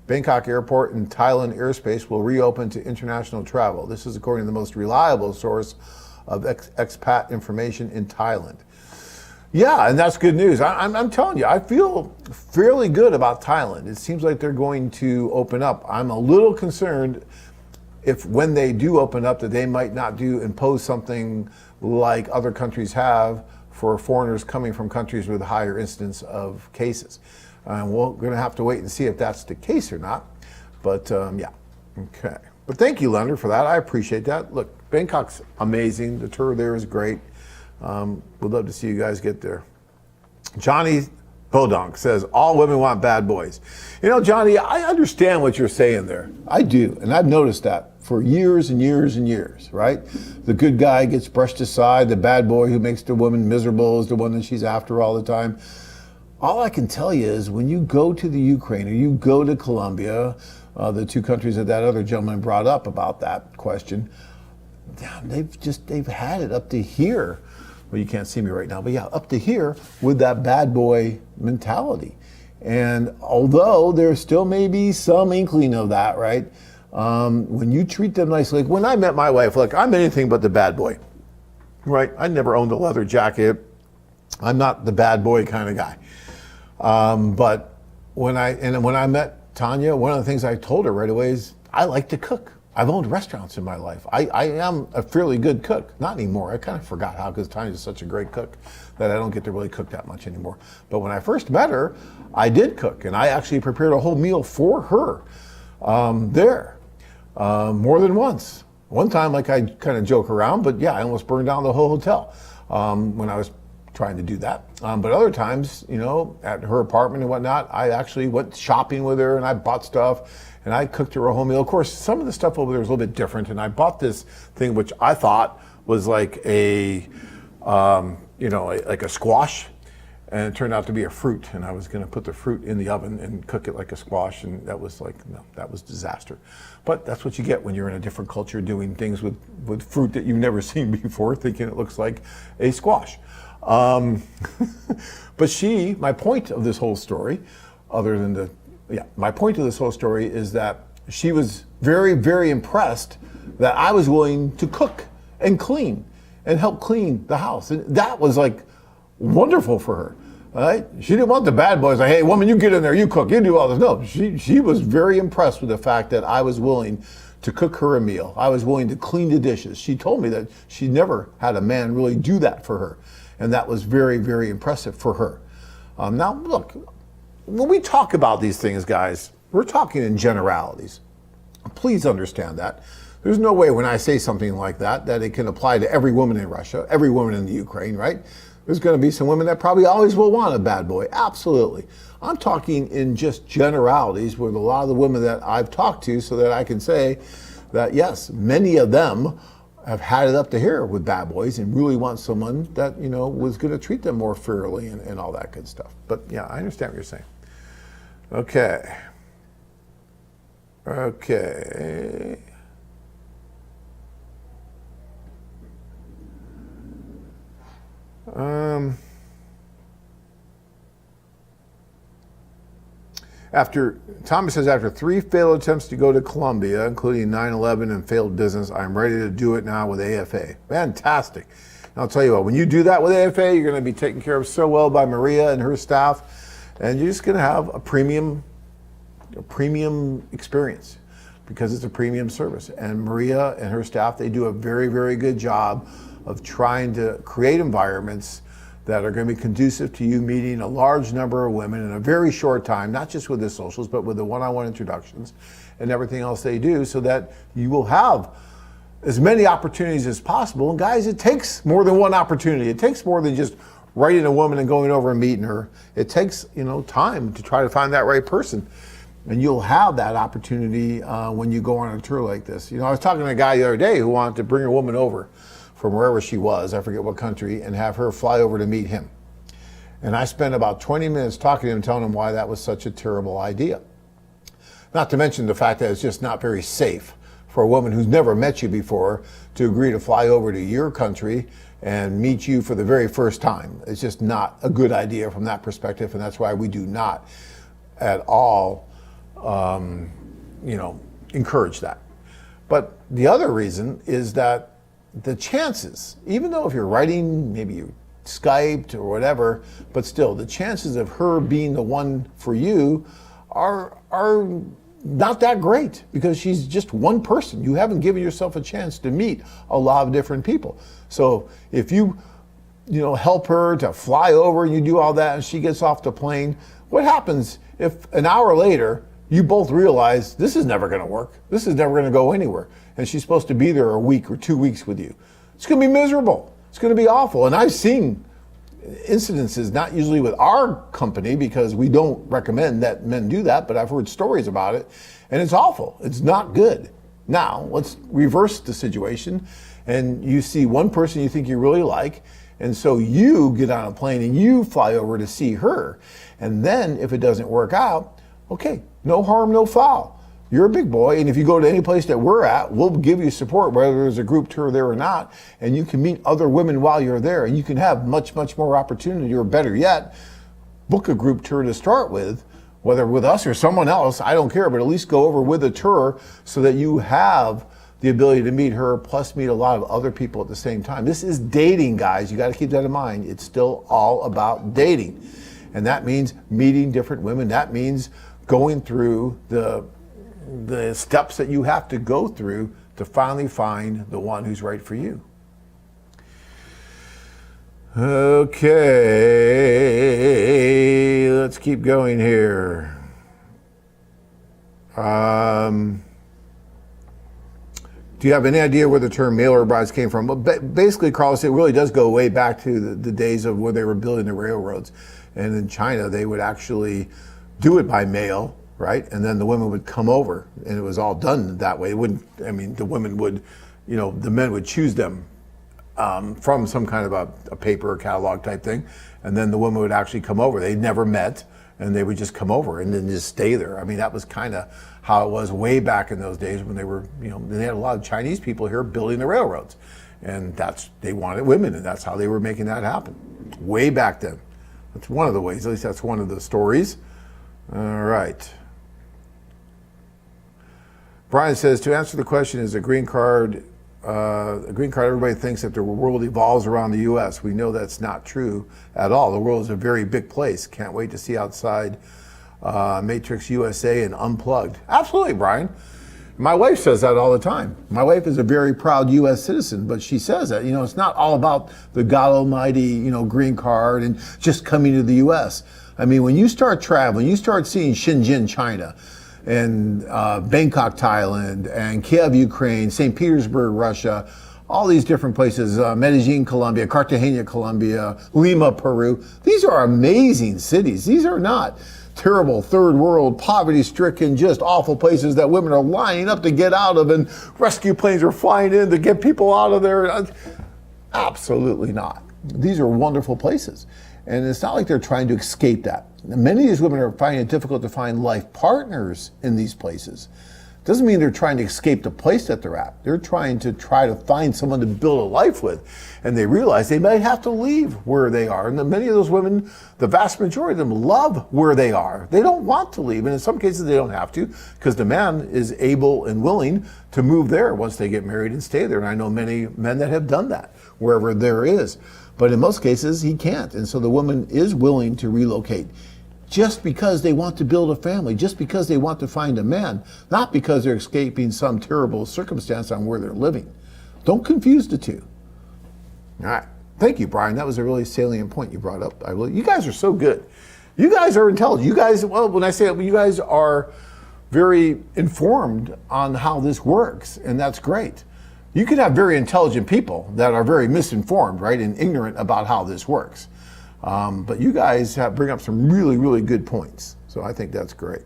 S3: Bangkok Airport and Thailand airspace will reopen to international travel. This is according to the most reliable source of expat information in Thailand. Yeah, and that's good news. I'm telling you, I feel fairly good about Thailand. It seems like they're going to open up. I'm a little concerned if when they do open up that they might not impose something like other countries have for foreigners coming from countries with higher incidence of cases. And we're going to have to wait and see if that's the case or not. But yeah, okay. But thank you, Leonard, for that. I appreciate that. Look, Bangkok's amazing. The tour there is great. We'd love to see you guys get there. Johnny Bodonk says, all women want bad boys. You know, Johnny, I understand what you're saying there. I do, and I've noticed that for years and years and years, right? The good guy gets brushed aside. The bad boy who makes the woman miserable is the one that she's after all the time. All I can tell you is when you go to the Ukraine or you go to Colombia, the two countries that other gentleman brought up about that question, they've had it up to here. Well, you can't see me right now, but yeah, up to here with that bad boy mentality. And although there still may be some inkling of that, right? When you treat them nicely, like when I met my wife, look, I'm anything but the bad boy, right? I never owned a leather jacket. I'm not the bad boy kind of guy. But when I met Tanya, one of the things I told her right away is I like to cook. I've owned restaurants in my life. I am a fairly good cook. Not anymore. I kind of forgot how, because Tanya's such a great cook that I don't get to really cook that much anymore. But when I first met her, I did cook, and I actually prepared a whole meal for her there more than once. One time, like, I kind of joke around, but yeah, I almost burned down the whole hotel when I was trying to do that. But other times, you know, at her apartment and whatnot, I actually went shopping with her and I bought stuff. And I cooked her a whole meal. Of course, some of the stuff over there is a little bit different. And I bought this thing, which I thought was like a, like a squash. and it turned out to be a fruit, and I was going to put the fruit in the oven and cook it like a squash, and that was like, no, that was disaster. But that's what you get when you're in a different culture doing things with fruit that you've never seen before, thinking it looks like a squash. But my point of this whole story, my point of this whole story is that she was very, very impressed that I was willing to cook and clean and help clean the house. And that was like wonderful for her. Right? She didn't want the bad boys like, hey, woman, you get in there, you cook, you do all this. No, she was very impressed with the fact that I was willing to cook her a meal. I was willing to clean the dishes. She told me that she never had a man really do that for her. And that was very, very impressive for her. Now, look, when we talk about these things, guys, we're talking in generalities. Please understand that. There's no way when I say something like that it can apply to every woman in Russia, every woman in the Ukraine, right? There's going to be some women that probably always will want a bad boy. Absolutely. I'm talking in just generalities with a lot of the women that I've talked to so that I can say that, yes, many of them have had it up to here with bad boys and really want someone that, was going to treat them more fairly and all that good stuff. But yeah, I understand what you're saying. Okay. Thomas says, after 3 failed attempts to go to Colombia, including 9/11 and failed business, I'm ready to do it now with AFA. Fantastic. And I'll tell you what, when you do that with AFA, you're going to be taken care of so well by Maria and her staff, and you're just going to have a premium experience because it's a premium service. And Maria and her staff, they do a very, very good job of trying to create environments that are going to be conducive to you meeting a large number of women in a very short time, not just with the socials, but with the one-on-one introductions and everything else they do, so that you will have as many opportunities as possible. And guys, it takes more than one opportunity. It takes more than just writing a woman and going over and meeting her. It takes, time to try to find that right person. And you'll have that opportunity when you go on a tour like this. I was talking to a guy the other day who wanted to bring a woman over from wherever she was, I forget what country, and have her fly over to meet him. And I spent about 20 minutes talking to him, telling him why that was such a terrible idea. Not to mention the fact that it's just not very safe for a woman who's never met you before to agree to fly over to your country and meet you for the very first time. It's just not a good idea from that perspective, and that's why we do not at all, encourage that. But the other reason is that the chances, even though if you're writing, maybe you Skyped or whatever, but still the chances of her being the one for you are not that great because she's just one person. You haven't given yourself a chance to meet a lot of different people. So if you help her to fly over and you do all that and she gets off the plane, what happens if an hour later you both realize this is never going to work? This is never going to go anywhere. And she's supposed to be there a week or 2 weeks with you. It's going to be miserable. It's going to be awful. And I've seen incidences, not usually with our company because we don't recommend that men do that, but I've heard stories about it and it's awful. It's not good. Now, let's reverse the situation and you see one person you think you really like, and so you get on a plane and you fly over to see her. And then if it doesn't work out, okay, no harm, no foul. You're a big boy, and if you go to any place that we're at, we'll give you support, whether there's a group tour there or not, and you can meet other women while you're there, and you can have much, much more opportunity, or better yet, book a group tour to start with, whether with us or someone else, I don't care, but at least go over with a tour so that you have the ability to meet her, plus meet a lot of other people at the same time. This is dating, guys. You got to keep that in mind. It's still all about dating, and that means meeting different women. That means going through the steps that you have to go through to finally find the one who's right for you. Okay, let's keep going here. Do you have any idea where the term mail order brides came from? Well, basically, Carlos, it really does go way back to the days of when they were building the railroads. And in China, they would actually do it by mail, right? And then the women would come over, and it was all done that way. It wouldn't, the women would, the men would choose them from some kind of a paper or catalog type thing, and then the woman would actually come over. They'd never met, and they would just come over and then just stay there. I mean, that was kind of how it was way back in those days when they were, they had a lot of Chinese people here building the railroads, and they wanted women, and that's how they were making that happen way back then. That's one of the ways, at least that's one of the stories. All right. Brian says, to answer the question, is a green card, everybody thinks that the world evolves around the U.S. We know that's not true at all. The world is a very big place. Can't wait to see outside Matrix USA and Unplugged. Absolutely, Brian. My wife says that all the time. My wife is a very proud U.S. citizen, but she says that, it's not all about the God Almighty, green card and just coming to the U.S. I mean, when you start traveling, you start seeing Shenzhen, China, and Bangkok, Thailand, and Kiev, Ukraine, St. Petersburg, Russia, all these different places, Medellin, Colombia, Cartagena, Colombia, Lima, Peru. These are amazing cities. These are not terrible third world, poverty-stricken, just awful places that women are lining up to get out of, and rescue planes are flying in to get people out of there. Absolutely not. These are wonderful places. And it's not like they're trying to escape that. Many of these women are finding it difficult to find life partners in these places. Doesn't mean they're trying to escape the place that they're at. They're trying to find someone to build a life with. And they realize they might have to leave where they are. And many of those women, the vast majority of them, love where they are. They don't want to leave. And in some cases, they don't have to, because the man is able and willing to move there once they get married and stay there. And I know many men that have done that, wherever there is. But in most cases, he can't. And so the woman is willing to relocate just because they want to build a family, just because they want to find a man, not because they're escaping some terrible circumstance on where they're living. Don't confuse the two. All right. Thank you, Brian. That was a really salient point you brought up. You guys are so good. You guys are intelligent. You guys, well, when I say it, you guys are very informed on how this works, and that's great. You could have very intelligent people that are very misinformed, right, and ignorant about how this works. But you guys bring up some really, really good points. So I think that's great.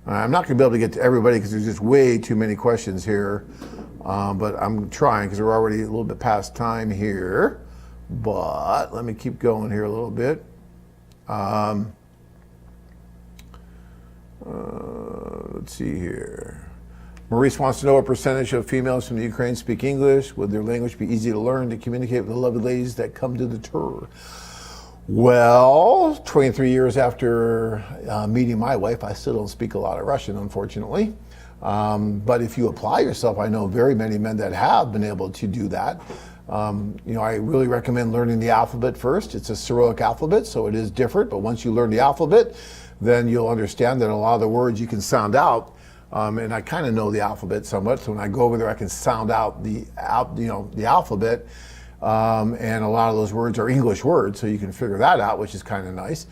S3: I'm not going to be able to get to everybody because there's just way too many questions here. But I'm trying because we're already a little bit past time here. But let me keep going here a little bit. Let's see here. Maurice wants to know what percentage of females from the Ukraine speak English. Would their language be easy to learn to communicate with the lovely ladies that come to the tour? Well, 23 years after meeting my wife, I still don't speak a lot of Russian, unfortunately. But if you apply yourself, I know very many men that have been able to do that. I really recommend learning the alphabet first. It's a Cyrillic alphabet, so it is different. But once you learn the alphabet, then you'll understand that a lot of the words you can sound out. And I kind of know the alphabet somewhat, so when I go over there, I can sound out the alphabet. And a lot of those words are English words, so you can figure that out, which is kind of nice.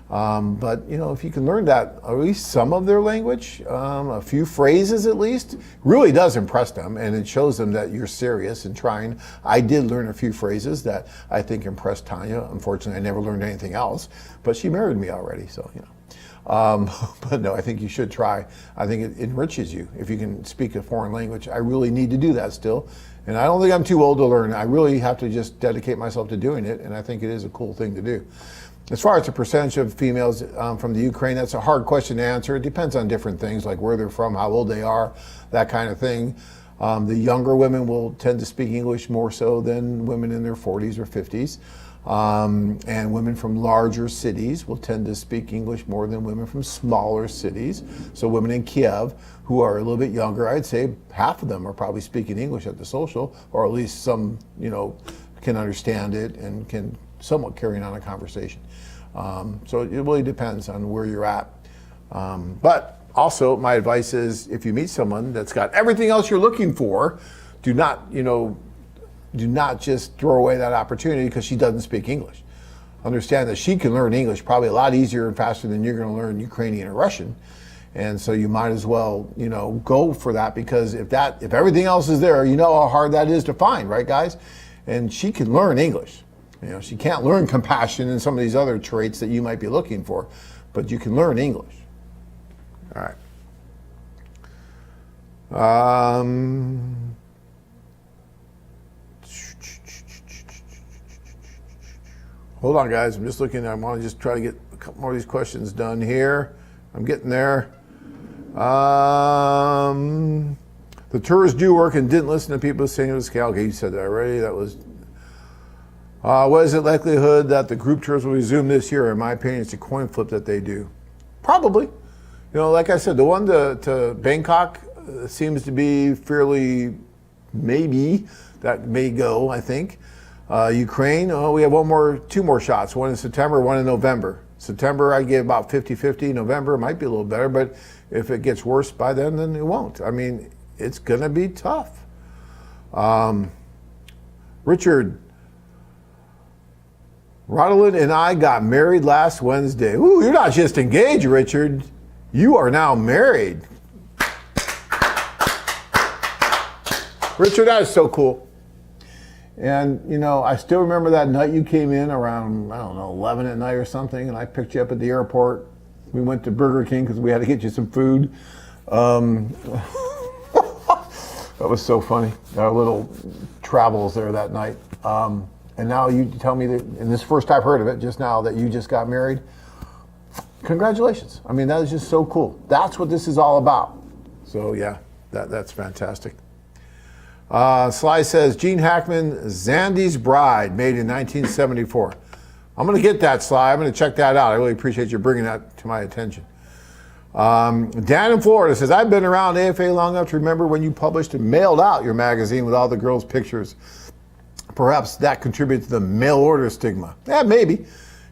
S3: But if you can learn that, at least some of their language, a few phrases at least, really does impress them, and it shows them that you're serious and trying. I did learn a few phrases that I think impressed Tanya. Unfortunately, I never learned anything else, but she married me already, so but no, I think you should try. I think it enriches you if you can speak a foreign language. I really need to do that still. And I don't think I'm too old to learn. I really have to just dedicate myself to doing it, and I think it is a cool thing to do. As far as the percentage of females from the Ukraine, that's a hard question to answer. It depends on different things, like where they're from, how old they are, that kind of thing. The younger women will tend to speak English more so than women in their 40s or 50s. And women from larger cities will tend to speak English more than women from smaller cities. So women in Kiev who are a little bit younger, I'd say half of them are probably speaking English at the social, or at least some, can understand it and can somewhat carry on a conversation. So it really depends on where you're at. But also my advice is, if you meet someone that's got everything else you're looking for, do not just throw away that opportunity because she doesn't speak English. Understand that she can learn English probably a lot easier and faster than you're going to learn Ukrainian or Russian. And so you might as well, go for that, because if everything else is there, you know how hard that is to find, right, guys? And she can learn English. She can't learn compassion and some of these other traits that you might be looking for, but you can learn English. All right. Hold on, guys. I'm just looking. I want to just try to get a couple more of these questions done here. I'm getting there. The tours do work and didn't listen to people saying it was scale. Okay, you said that already. That was. What is the likelihood that the group tours will resume this year? In my opinion, it's a coin flip that they do. Probably. You know, like I said, the one to Bangkok seems to be fairly maybe that may go, I think. Ukraine, we have two more shots. One in September, one in November. September, I give about 50-50. November might be a little better, but if it gets worse by then it won't. I mean, it's going to be tough. Richard, Rodolin and I got married last Wednesday. Ooh, you're not just engaged, Richard. You are now married. Richard, that is so cool. And, you know, I still remember that night you came in around, I don't know, 11 at night or something, and I picked you up at the airport. We went to Burger King because we had to get you some food. That was so funny. Our little travels there that night. And now you tell me that, and this is the first I've heard of it just now, that you just got married. Congratulations. I mean, that is just so cool. That's what this is all about. So yeah, that's fantastic. Sly says, Gene Hackman, Zandy's Bride, made in 1974. I'm going to get that, Sly. I'm going to check that out. I really appreciate you bringing that to my attention. Dan in Florida says, I've been around AFA long enough to remember when you published and mailed out your magazine with all the girls' pictures. Perhaps that contributed to the mail order stigma. Yeah, maybe.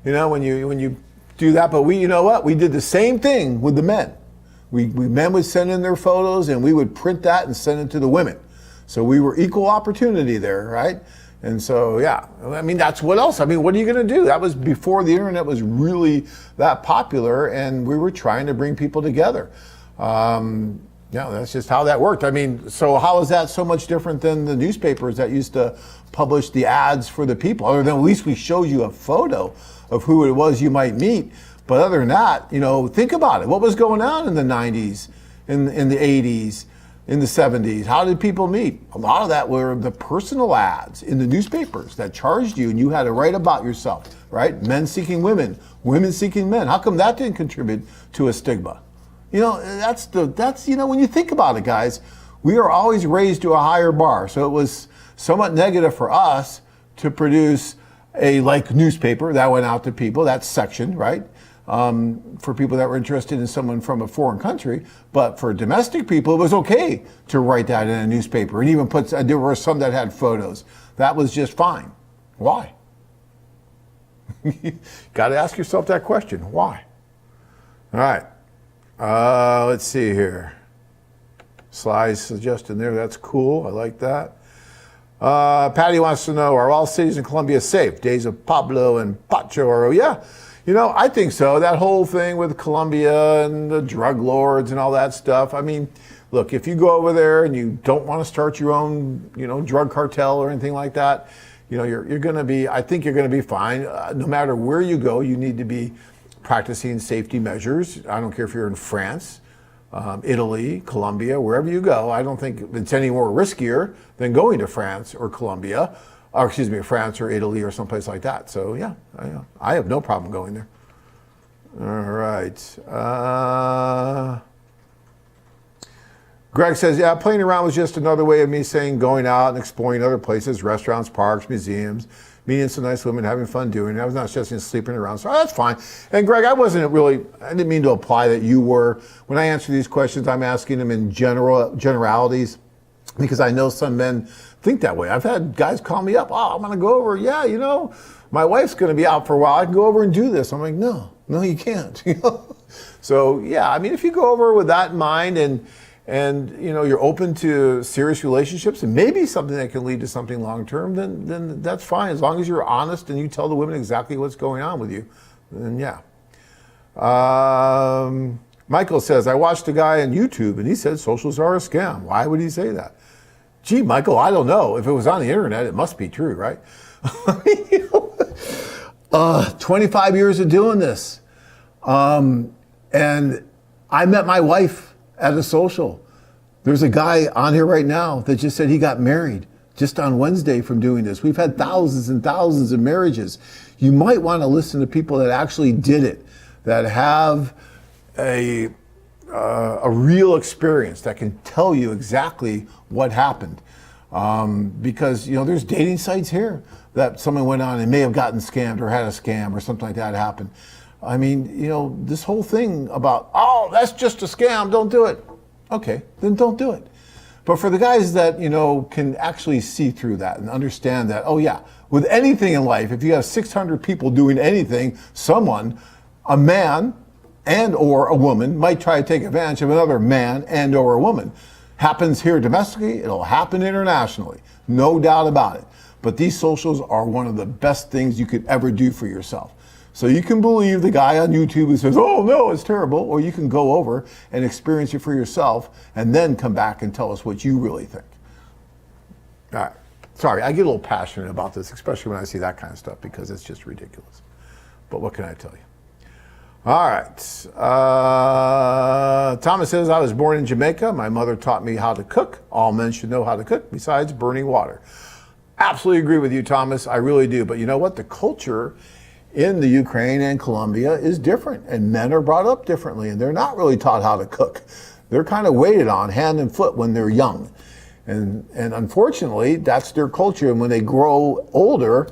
S3: You know, when you do that, but you know what? We did the same thing with the men. Men would send in their photos and we would print that and send it to the women. So we were equal opportunity there, right? And so, yeah, I mean, that's what else? I mean, what are you going to do? That was before the internet was really that popular, and we were trying to bring people together. Yeah, that's just how that worked. I mean, so how is that so much different than the newspapers that used to publish the ads for the people? Other than at least we showed you a photo of who it was you might meet. But other than that, you know, think about it. What was going on in the 90s, in the 80s? In the 70s, how did people meet? A lot of that were the personal ads in the newspapers that charged you, and you had to write about yourself, right? Men seeking women, women seeking men. How come that didn't contribute to a stigma? You know, that's you know, when you think about it, guys, we are always raised to a higher bar. So it was somewhat negative for us to produce a newspaper that went out to people, that section, right? For people that were interested in someone from a foreign country, but for domestic people, it was okay to write that in a newspaper and even there were some that had photos. That was just fine. Why? Got to ask yourself that question. Why? All right. Let's see here. Sly's suggestion there. That's cool. I like that. Patty wants to know, are all cities in Colombia safe? Days of Pablo and Pacho are, yeah. You know, I think so. That whole thing with Colombia and the drug lords and all that stuff. I mean, look, if you go over there and you don't want to start your own, you know, drug cartel or anything like that, you know, you're going to be, I think you're going to be fine. No matter where you go, you need to be practicing safety measures. I don't care if you're in France, Italy, Colombia, wherever you go. I don't think it's any more riskier than going to France or Colombia. Or excuse me, France or Italy or someplace like that. So yeah, I have no problem going there. All right. Greg says, yeah, playing around was just another way of me saying going out and exploring other places, restaurants, parks, museums, meeting some nice women, having fun doing it. I was not just sleeping around, so that's fine. And Greg, I didn't mean to imply that you were. When I answer these questions, I'm asking them in generalities, because I know some men think that way. I've had guys call me up, I'm going to go over. Yeah, you know, my wife's going to be out for a while. I can go over and do this. I'm like, no, you can't. So yeah, I mean, if you go over with that in mind and you know, you're open to serious relationships and maybe something that can lead to something long term, then that's fine. As long as you're honest and you tell the women exactly what's going on with you, then yeah. Michael says, I watched a guy on YouTube and he said socials are a scam. Why would he say that? Gee, Michael, I don't know. If it was on the internet, it must be true, right? 25 years of doing this. And I met my wife at a social. There's a guy on here right now that just said he got married just on Wednesday from doing this. We've had thousands and thousands of marriages. You might want to listen to people that actually did it, that have a real experience, that can tell you exactly what happened. Because, there's dating sites here that someone went on and may have gotten scammed or had a scam or something like that happen. I mean, this whole thing about, oh, that's just a scam, don't do it. Okay, then don't do it. But for the guys that, can actually see through that and understand that, oh yeah, with anything in life, if you have 600 people doing anything, someone, a man and or a woman might try to take advantage of another man and or a woman. Happens here domestically, it'll happen internationally, no doubt about it. But these socials are one of the best things you could ever do for yourself. So you can believe the guy on YouTube who says, oh no, it's terrible, or you can go over and experience it for yourself and then come back and tell us what you really think. All right. Sorry, I get a little passionate about this, especially when I see that kind of stuff, because it's just ridiculous. But what can I tell you? All right. Thomas says, I was born in Jamaica. My mother taught me how to cook. All men should know how to cook besides burning water. Absolutely agree with you, Thomas. I really do. But you know what? The culture in the Ukraine and Colombia is different, and men are brought up differently, and they're not really taught how to cook. They're kind of waited on hand and foot when they're young. And unfortunately, that's their culture. And when they grow older,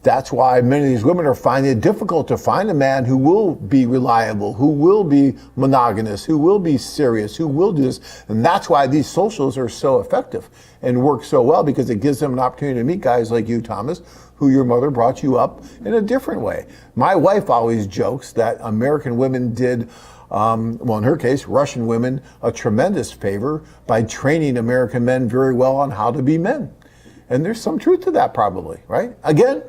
S3: that's why many of these women are finding it difficult to find a man who will be reliable, who will be monogamous, who will be serious, who will do this. And that's why these socials are so effective and work so well, because it gives them an opportunity to meet guys like you, Thomas, who your mother brought you up in a different way. My wife always jokes that American women did, well, in her case, Russian women, a tremendous favor by training American men very well on how to be men. And there's some truth to that probably, right? Again,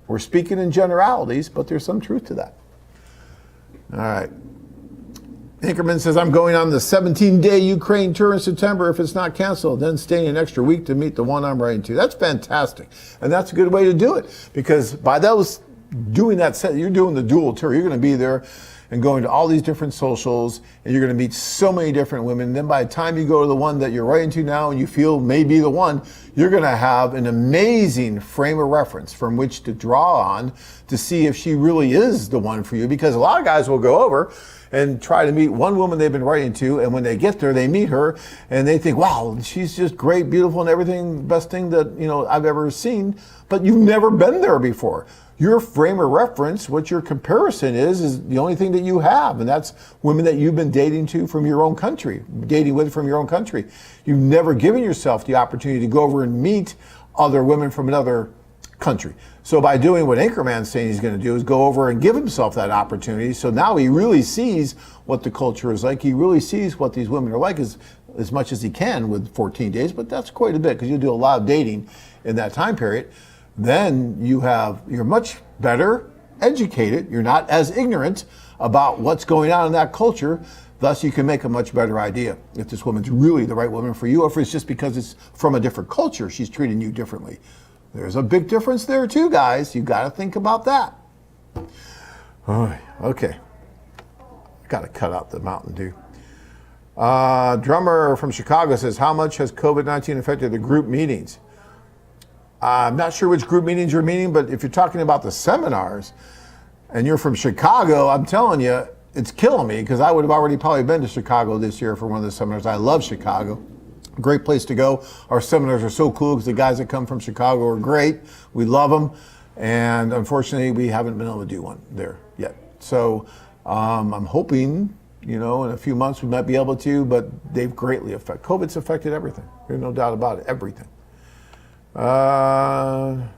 S3: we're speaking in generalities, but there's some truth to that. All right. Hinkerman says, I'm going on the 17-day Ukraine tour in September if it's not canceled, then staying an extra week to meet the one I'm writing to. That's fantastic. And that's a good way to do it, because by those doing that set, you're doing the dual tour. You're going to be there and going to all these different socials, and you're going to meet so many different women. And then by the time you go to the one that you're writing to now and you feel may be the one, you're going to have an amazing frame of reference from which to draw on to see if she really is the one for you. Because a lot of guys will go over and try to meet one woman they've been writing to, and when they get there, they meet her and they think, wow, she's just great, beautiful, and everything, best thing that I've ever seen. But you've never been there before. Your frame of reference, what your comparison is the only thing that you have, and that's women that you've been dating to from your own country, dating with from your own country. You've never given yourself the opportunity to go over and meet other women from another country. So by doing what Anchorman's saying he's going to do is go over and give himself that opportunity. So now he really sees what the culture is like. He really sees what these women are like as much as he can with 14 days, but that's quite a bit, because you'll do a lot of dating in that time period. Then you're much better educated. You're not as ignorant about what's going on in that culture. Thus, you can make a much better idea if this woman's really the right woman for you, or if it's just because it's from a different culture, she's treating you differently. There's a big difference there too, guys. You got to think about that. Okay. Got to cut out the Mountain Dew. Drummer from Chicago says, how much has COVID-19 affected the group meetings? I'm not sure which group meetings you're meaning, but if you're talking about the seminars and you're from Chicago, I'm telling you, it's killing me, because I would have already probably been to Chicago this year for one of the seminars. I love Chicago. Great place to go. Our seminars are so cool because the guys that come from Chicago are great. We love them. And unfortunately, we haven't been able to do one there yet. So I'm hoping, in a few months we might be able to, but they've greatly affected. COVID's affected everything. There's no doubt about it, everything. And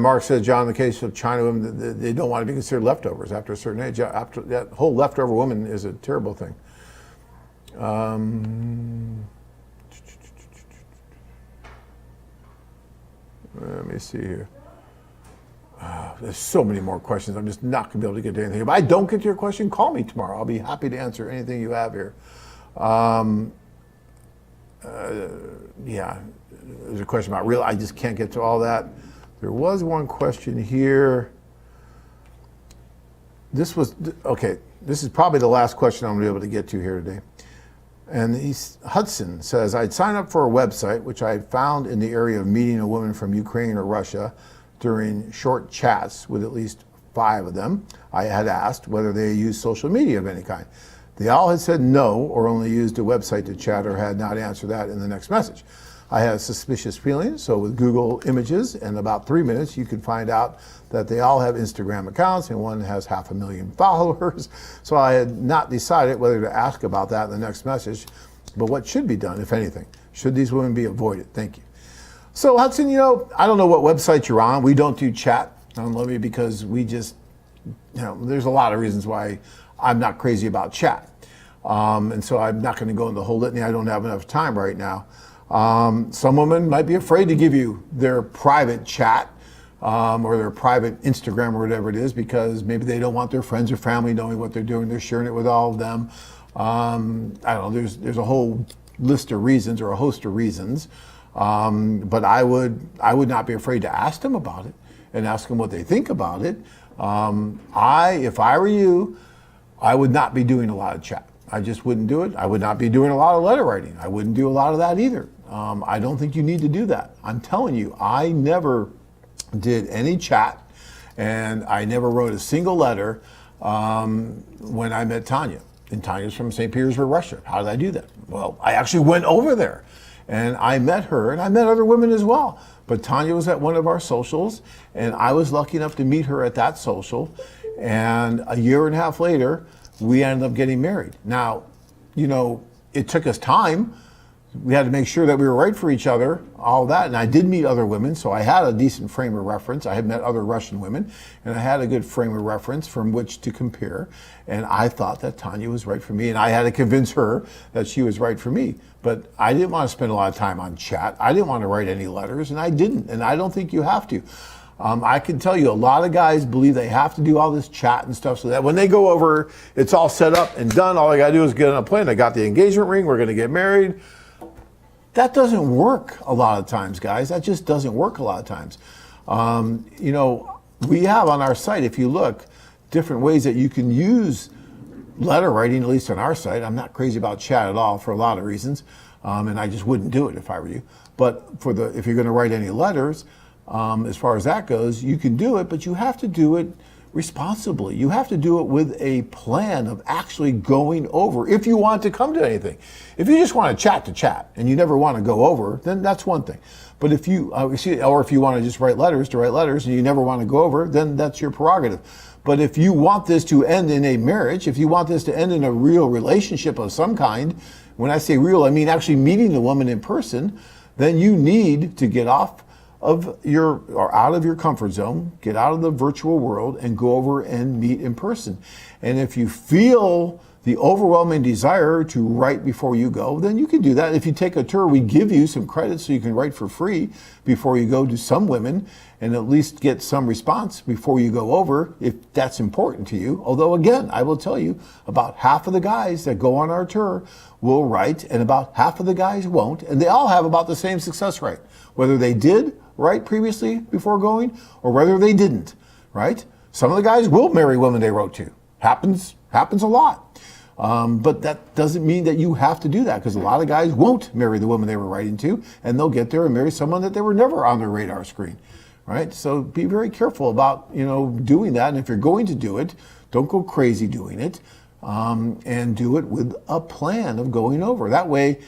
S3: Mark says, John, in the case of China women, they don't want to be considered leftovers after a certain age. After that whole leftover woman is a terrible thing. Let me see here. There's so many more questions. I'm just not going to be able to get to anything. If I don't get to your question, call me tomorrow. I'll be happy to answer anything you have here. Yeah, there's a question about real. I just can't get to all that. There was one question here. This is probably the last question I'm going to be able to get to here today. And Hudson says, I'd sign up for a website, which I found in the area of meeting a woman from Ukraine or Russia during short chats with at least 5 of them. I had asked whether they used social media of any kind. They all had said no, or only used a website to chat, or had not answered that in the next message. I had a suspicious feeling, so with Google Images, in about 3 minutes, you could find out that they all have Instagram accounts, and one has 500,000 followers. So I had not decided whether to ask about that in the next message, but what should be done, if anything? Should these women be avoided? Thank you. So Hudson, I don't know what website you're on. We don't do chat on Libby because we just, there's a lot of reasons why I'm not crazy about chat. And so I'm not going to go into the whole litany. I don't have enough time right now. Some women might be afraid to give you their private chat or their private Instagram or whatever it is, because maybe they don't want their friends or family knowing what they're doing. They're sharing it with all of them. I don't know. There's a whole list of reasons, or a host of reasons. But I would not be afraid to ask them about it and ask them what they think about it. If I were you, I would not be doing a lot of chat. I just wouldn't do it. I would not be doing a lot of letter writing. I wouldn't do a lot of that either. I don't think you need to do that. I'm telling you, I never did any chat, and I never wrote a single letter when I met Tanya. And Tanya's from St. Petersburg, Russia. How did I do that? Well, I actually went over there, and I met her, and I met other women as well. But Tanya was at one of our socials, and I was lucky enough to meet her at that social. And a year and a half later, we ended up getting married. Now, it took us time. We had to make sure that we were right for each other, all that. And I did meet other women, so I had a decent frame of reference. I had met other Russian women, and I had a good frame of reference from which to compare. And I thought that Tanya was right for me, and I had to convince her that she was right for me. But I didn't want to spend a lot of time on chat. I didn't want to write any letters, and I didn't. And I don't think you have to. I can tell you, a lot of guys believe they have to do all this chat and stuff so that when they go over, it's all set up and done. All I got to do is get on a plane. I got the engagement ring. We're going to get married. That doesn't work a lot of times, guys. That just doesn't work a lot of times. We have on our site, if you look, different ways that you can use letter writing, at least on our site. I'm not crazy about chat at all for a lot of reasons, and I just wouldn't do it if I were you. But if you're going to write any letters, as far as that goes, you can do it, but you have to do it responsibly. You have to do it with a plan of actually going over if you want to come to anything. If you just want to chat and you never want to go over, then that's one thing. But if you or if you want to just write letters and you never want to go over, then that's your prerogative. But if you want this to end in a marriage, if you want this to end in a real relationship of some kind, when I say real, I mean actually meeting the woman in person, then you need to get out of your comfort zone, get out of the virtual world, and go over and meet in person. And if you feel the overwhelming desire to write before you go, then you can do that. If you take a tour, we give you some credits so you can write for free before you go to some women, and at least get some response before you go over, if that's important to you. Although again, I will tell you, about half of the guys that go on our tour will write, and about half of the guys won't, and they all have about the same success rate, whether they did write previously before going, or whether they didn't, right? Some of the guys will marry women they wrote to. Happens a lot. But that doesn't mean that you have to do that, because a lot of guys won't marry the woman they were writing to, and they'll get there and marry someone that they were never on their radar screen, right? So be very careful about, doing that. And if you're going to do it, don't go crazy doing it, and do it with a plan of going over. That way,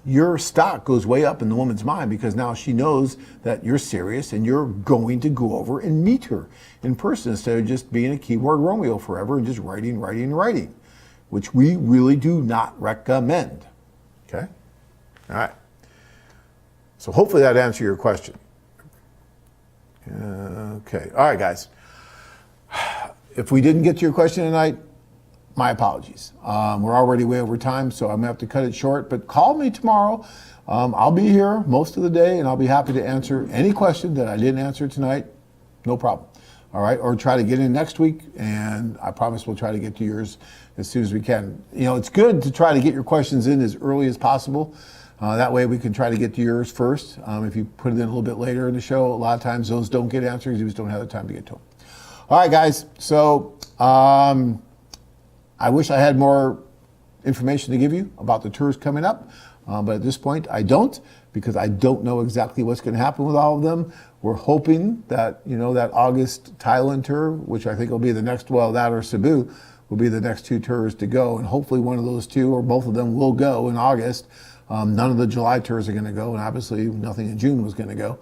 S3: your stock goes way up in the woman's mind, because now she knows that you're serious and you're going to go over and meet her in person, instead of just being a keyboard Romeo forever and just writing, which we really do not recommend. Okay? All right. So hopefully that answered your question. Okay. All right, guys. If we didn't get to your question tonight, my apologies. We're already way over time, so I'm gonna have to cut it short, but call me tomorrow. I'll be here most of the day, and I'll be happy to answer any question that I didn't answer tonight. No problem. All right, or try to get in next week, and I promise we'll try to get to yours as soon as we can. It's good to try to get your questions in as early as possible. That way we can try to get to yours first. If you put it in a little bit later in the show, a lot of times those don't get answered. You just don't have the time to get to them. All right, guys. So I wish I had more information to give you about the tours coming up. But at this point, I don't, because I don't know exactly what's going to happen with all of them. We're hoping that, that August Thailand tour, which I think will be the next, that or Cebu, will be the next 2 tours to go. And hopefully one of those 2 or both of them will go in August. None of the July tours are going to go, and obviously nothing in June was going to go.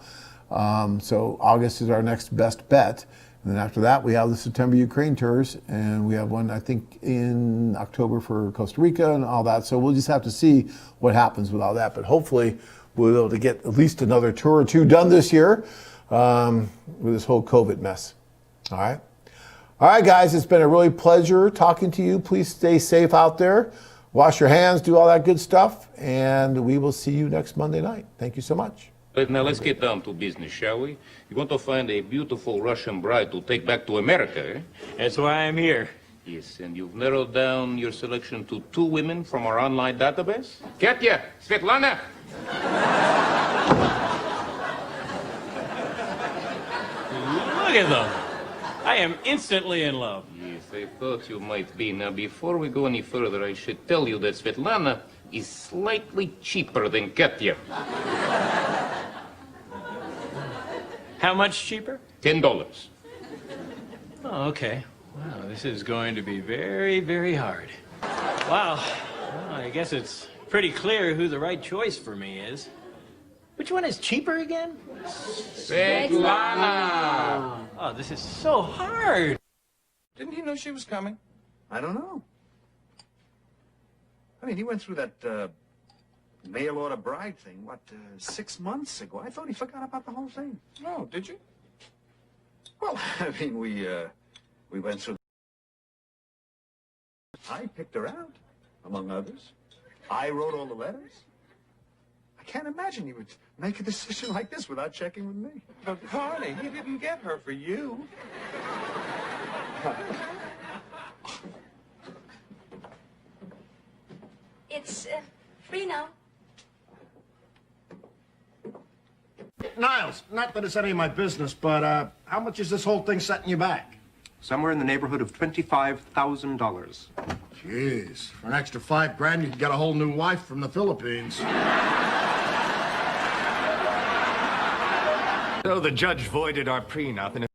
S3: So August is our next best bet. And then after that, we have the September Ukraine tours, and we have one, I think, in October for Costa Rica and all that. So we'll just have to see what happens with all that. But hopefully we'll be able to get at least another tour or 2 done this year with this whole COVID mess. All right? All right, guys, it's been a really pleasure talking to you. Please stay safe out there. Wash your hands, do all that good stuff, and we will see you next Monday night. Thank you so much.
S1: Right, now let's get down to business, shall we? You want to find a beautiful Russian bride to take back to America, eh?
S2: That's why I'm here.
S1: Yes, and you've narrowed down your selection to 2 women from our online database? Katya, Svetlana!
S2: Look at them. I am instantly in love.
S1: Yes, I thought you might be. Now, before we go any further, I should tell you that Svetlana is slightly cheaper than Katya.
S2: How much cheaper?
S1: $10.
S2: Oh, okay. Wow, this is going to be very, very hard. Wow. Well, I guess it's pretty clear who the right choice for me is. Which one is cheaper again?
S1: Svetlana!
S2: Oh, this is so hard.
S4: Didn't he know she was coming?
S5: I don't know. I mean, he went through that mail order bride thing, 6 months ago? I thought he forgot about the whole thing.
S4: Oh, did you?
S5: Well, I mean, we went through. I picked her out, among others. I wrote all the letters. I can't imagine he would make a decision like this without checking with me.
S4: But, Barney, he didn't get her for you.
S6: It's free now.
S7: Niles, not that it's any of my business, but how much is this whole thing setting you back?
S8: Somewhere in the neighborhood of $25,000.
S7: Jeez, for an extra $5,000, you could get a whole new wife from the Philippines.
S9: So the judge voided our prenup, and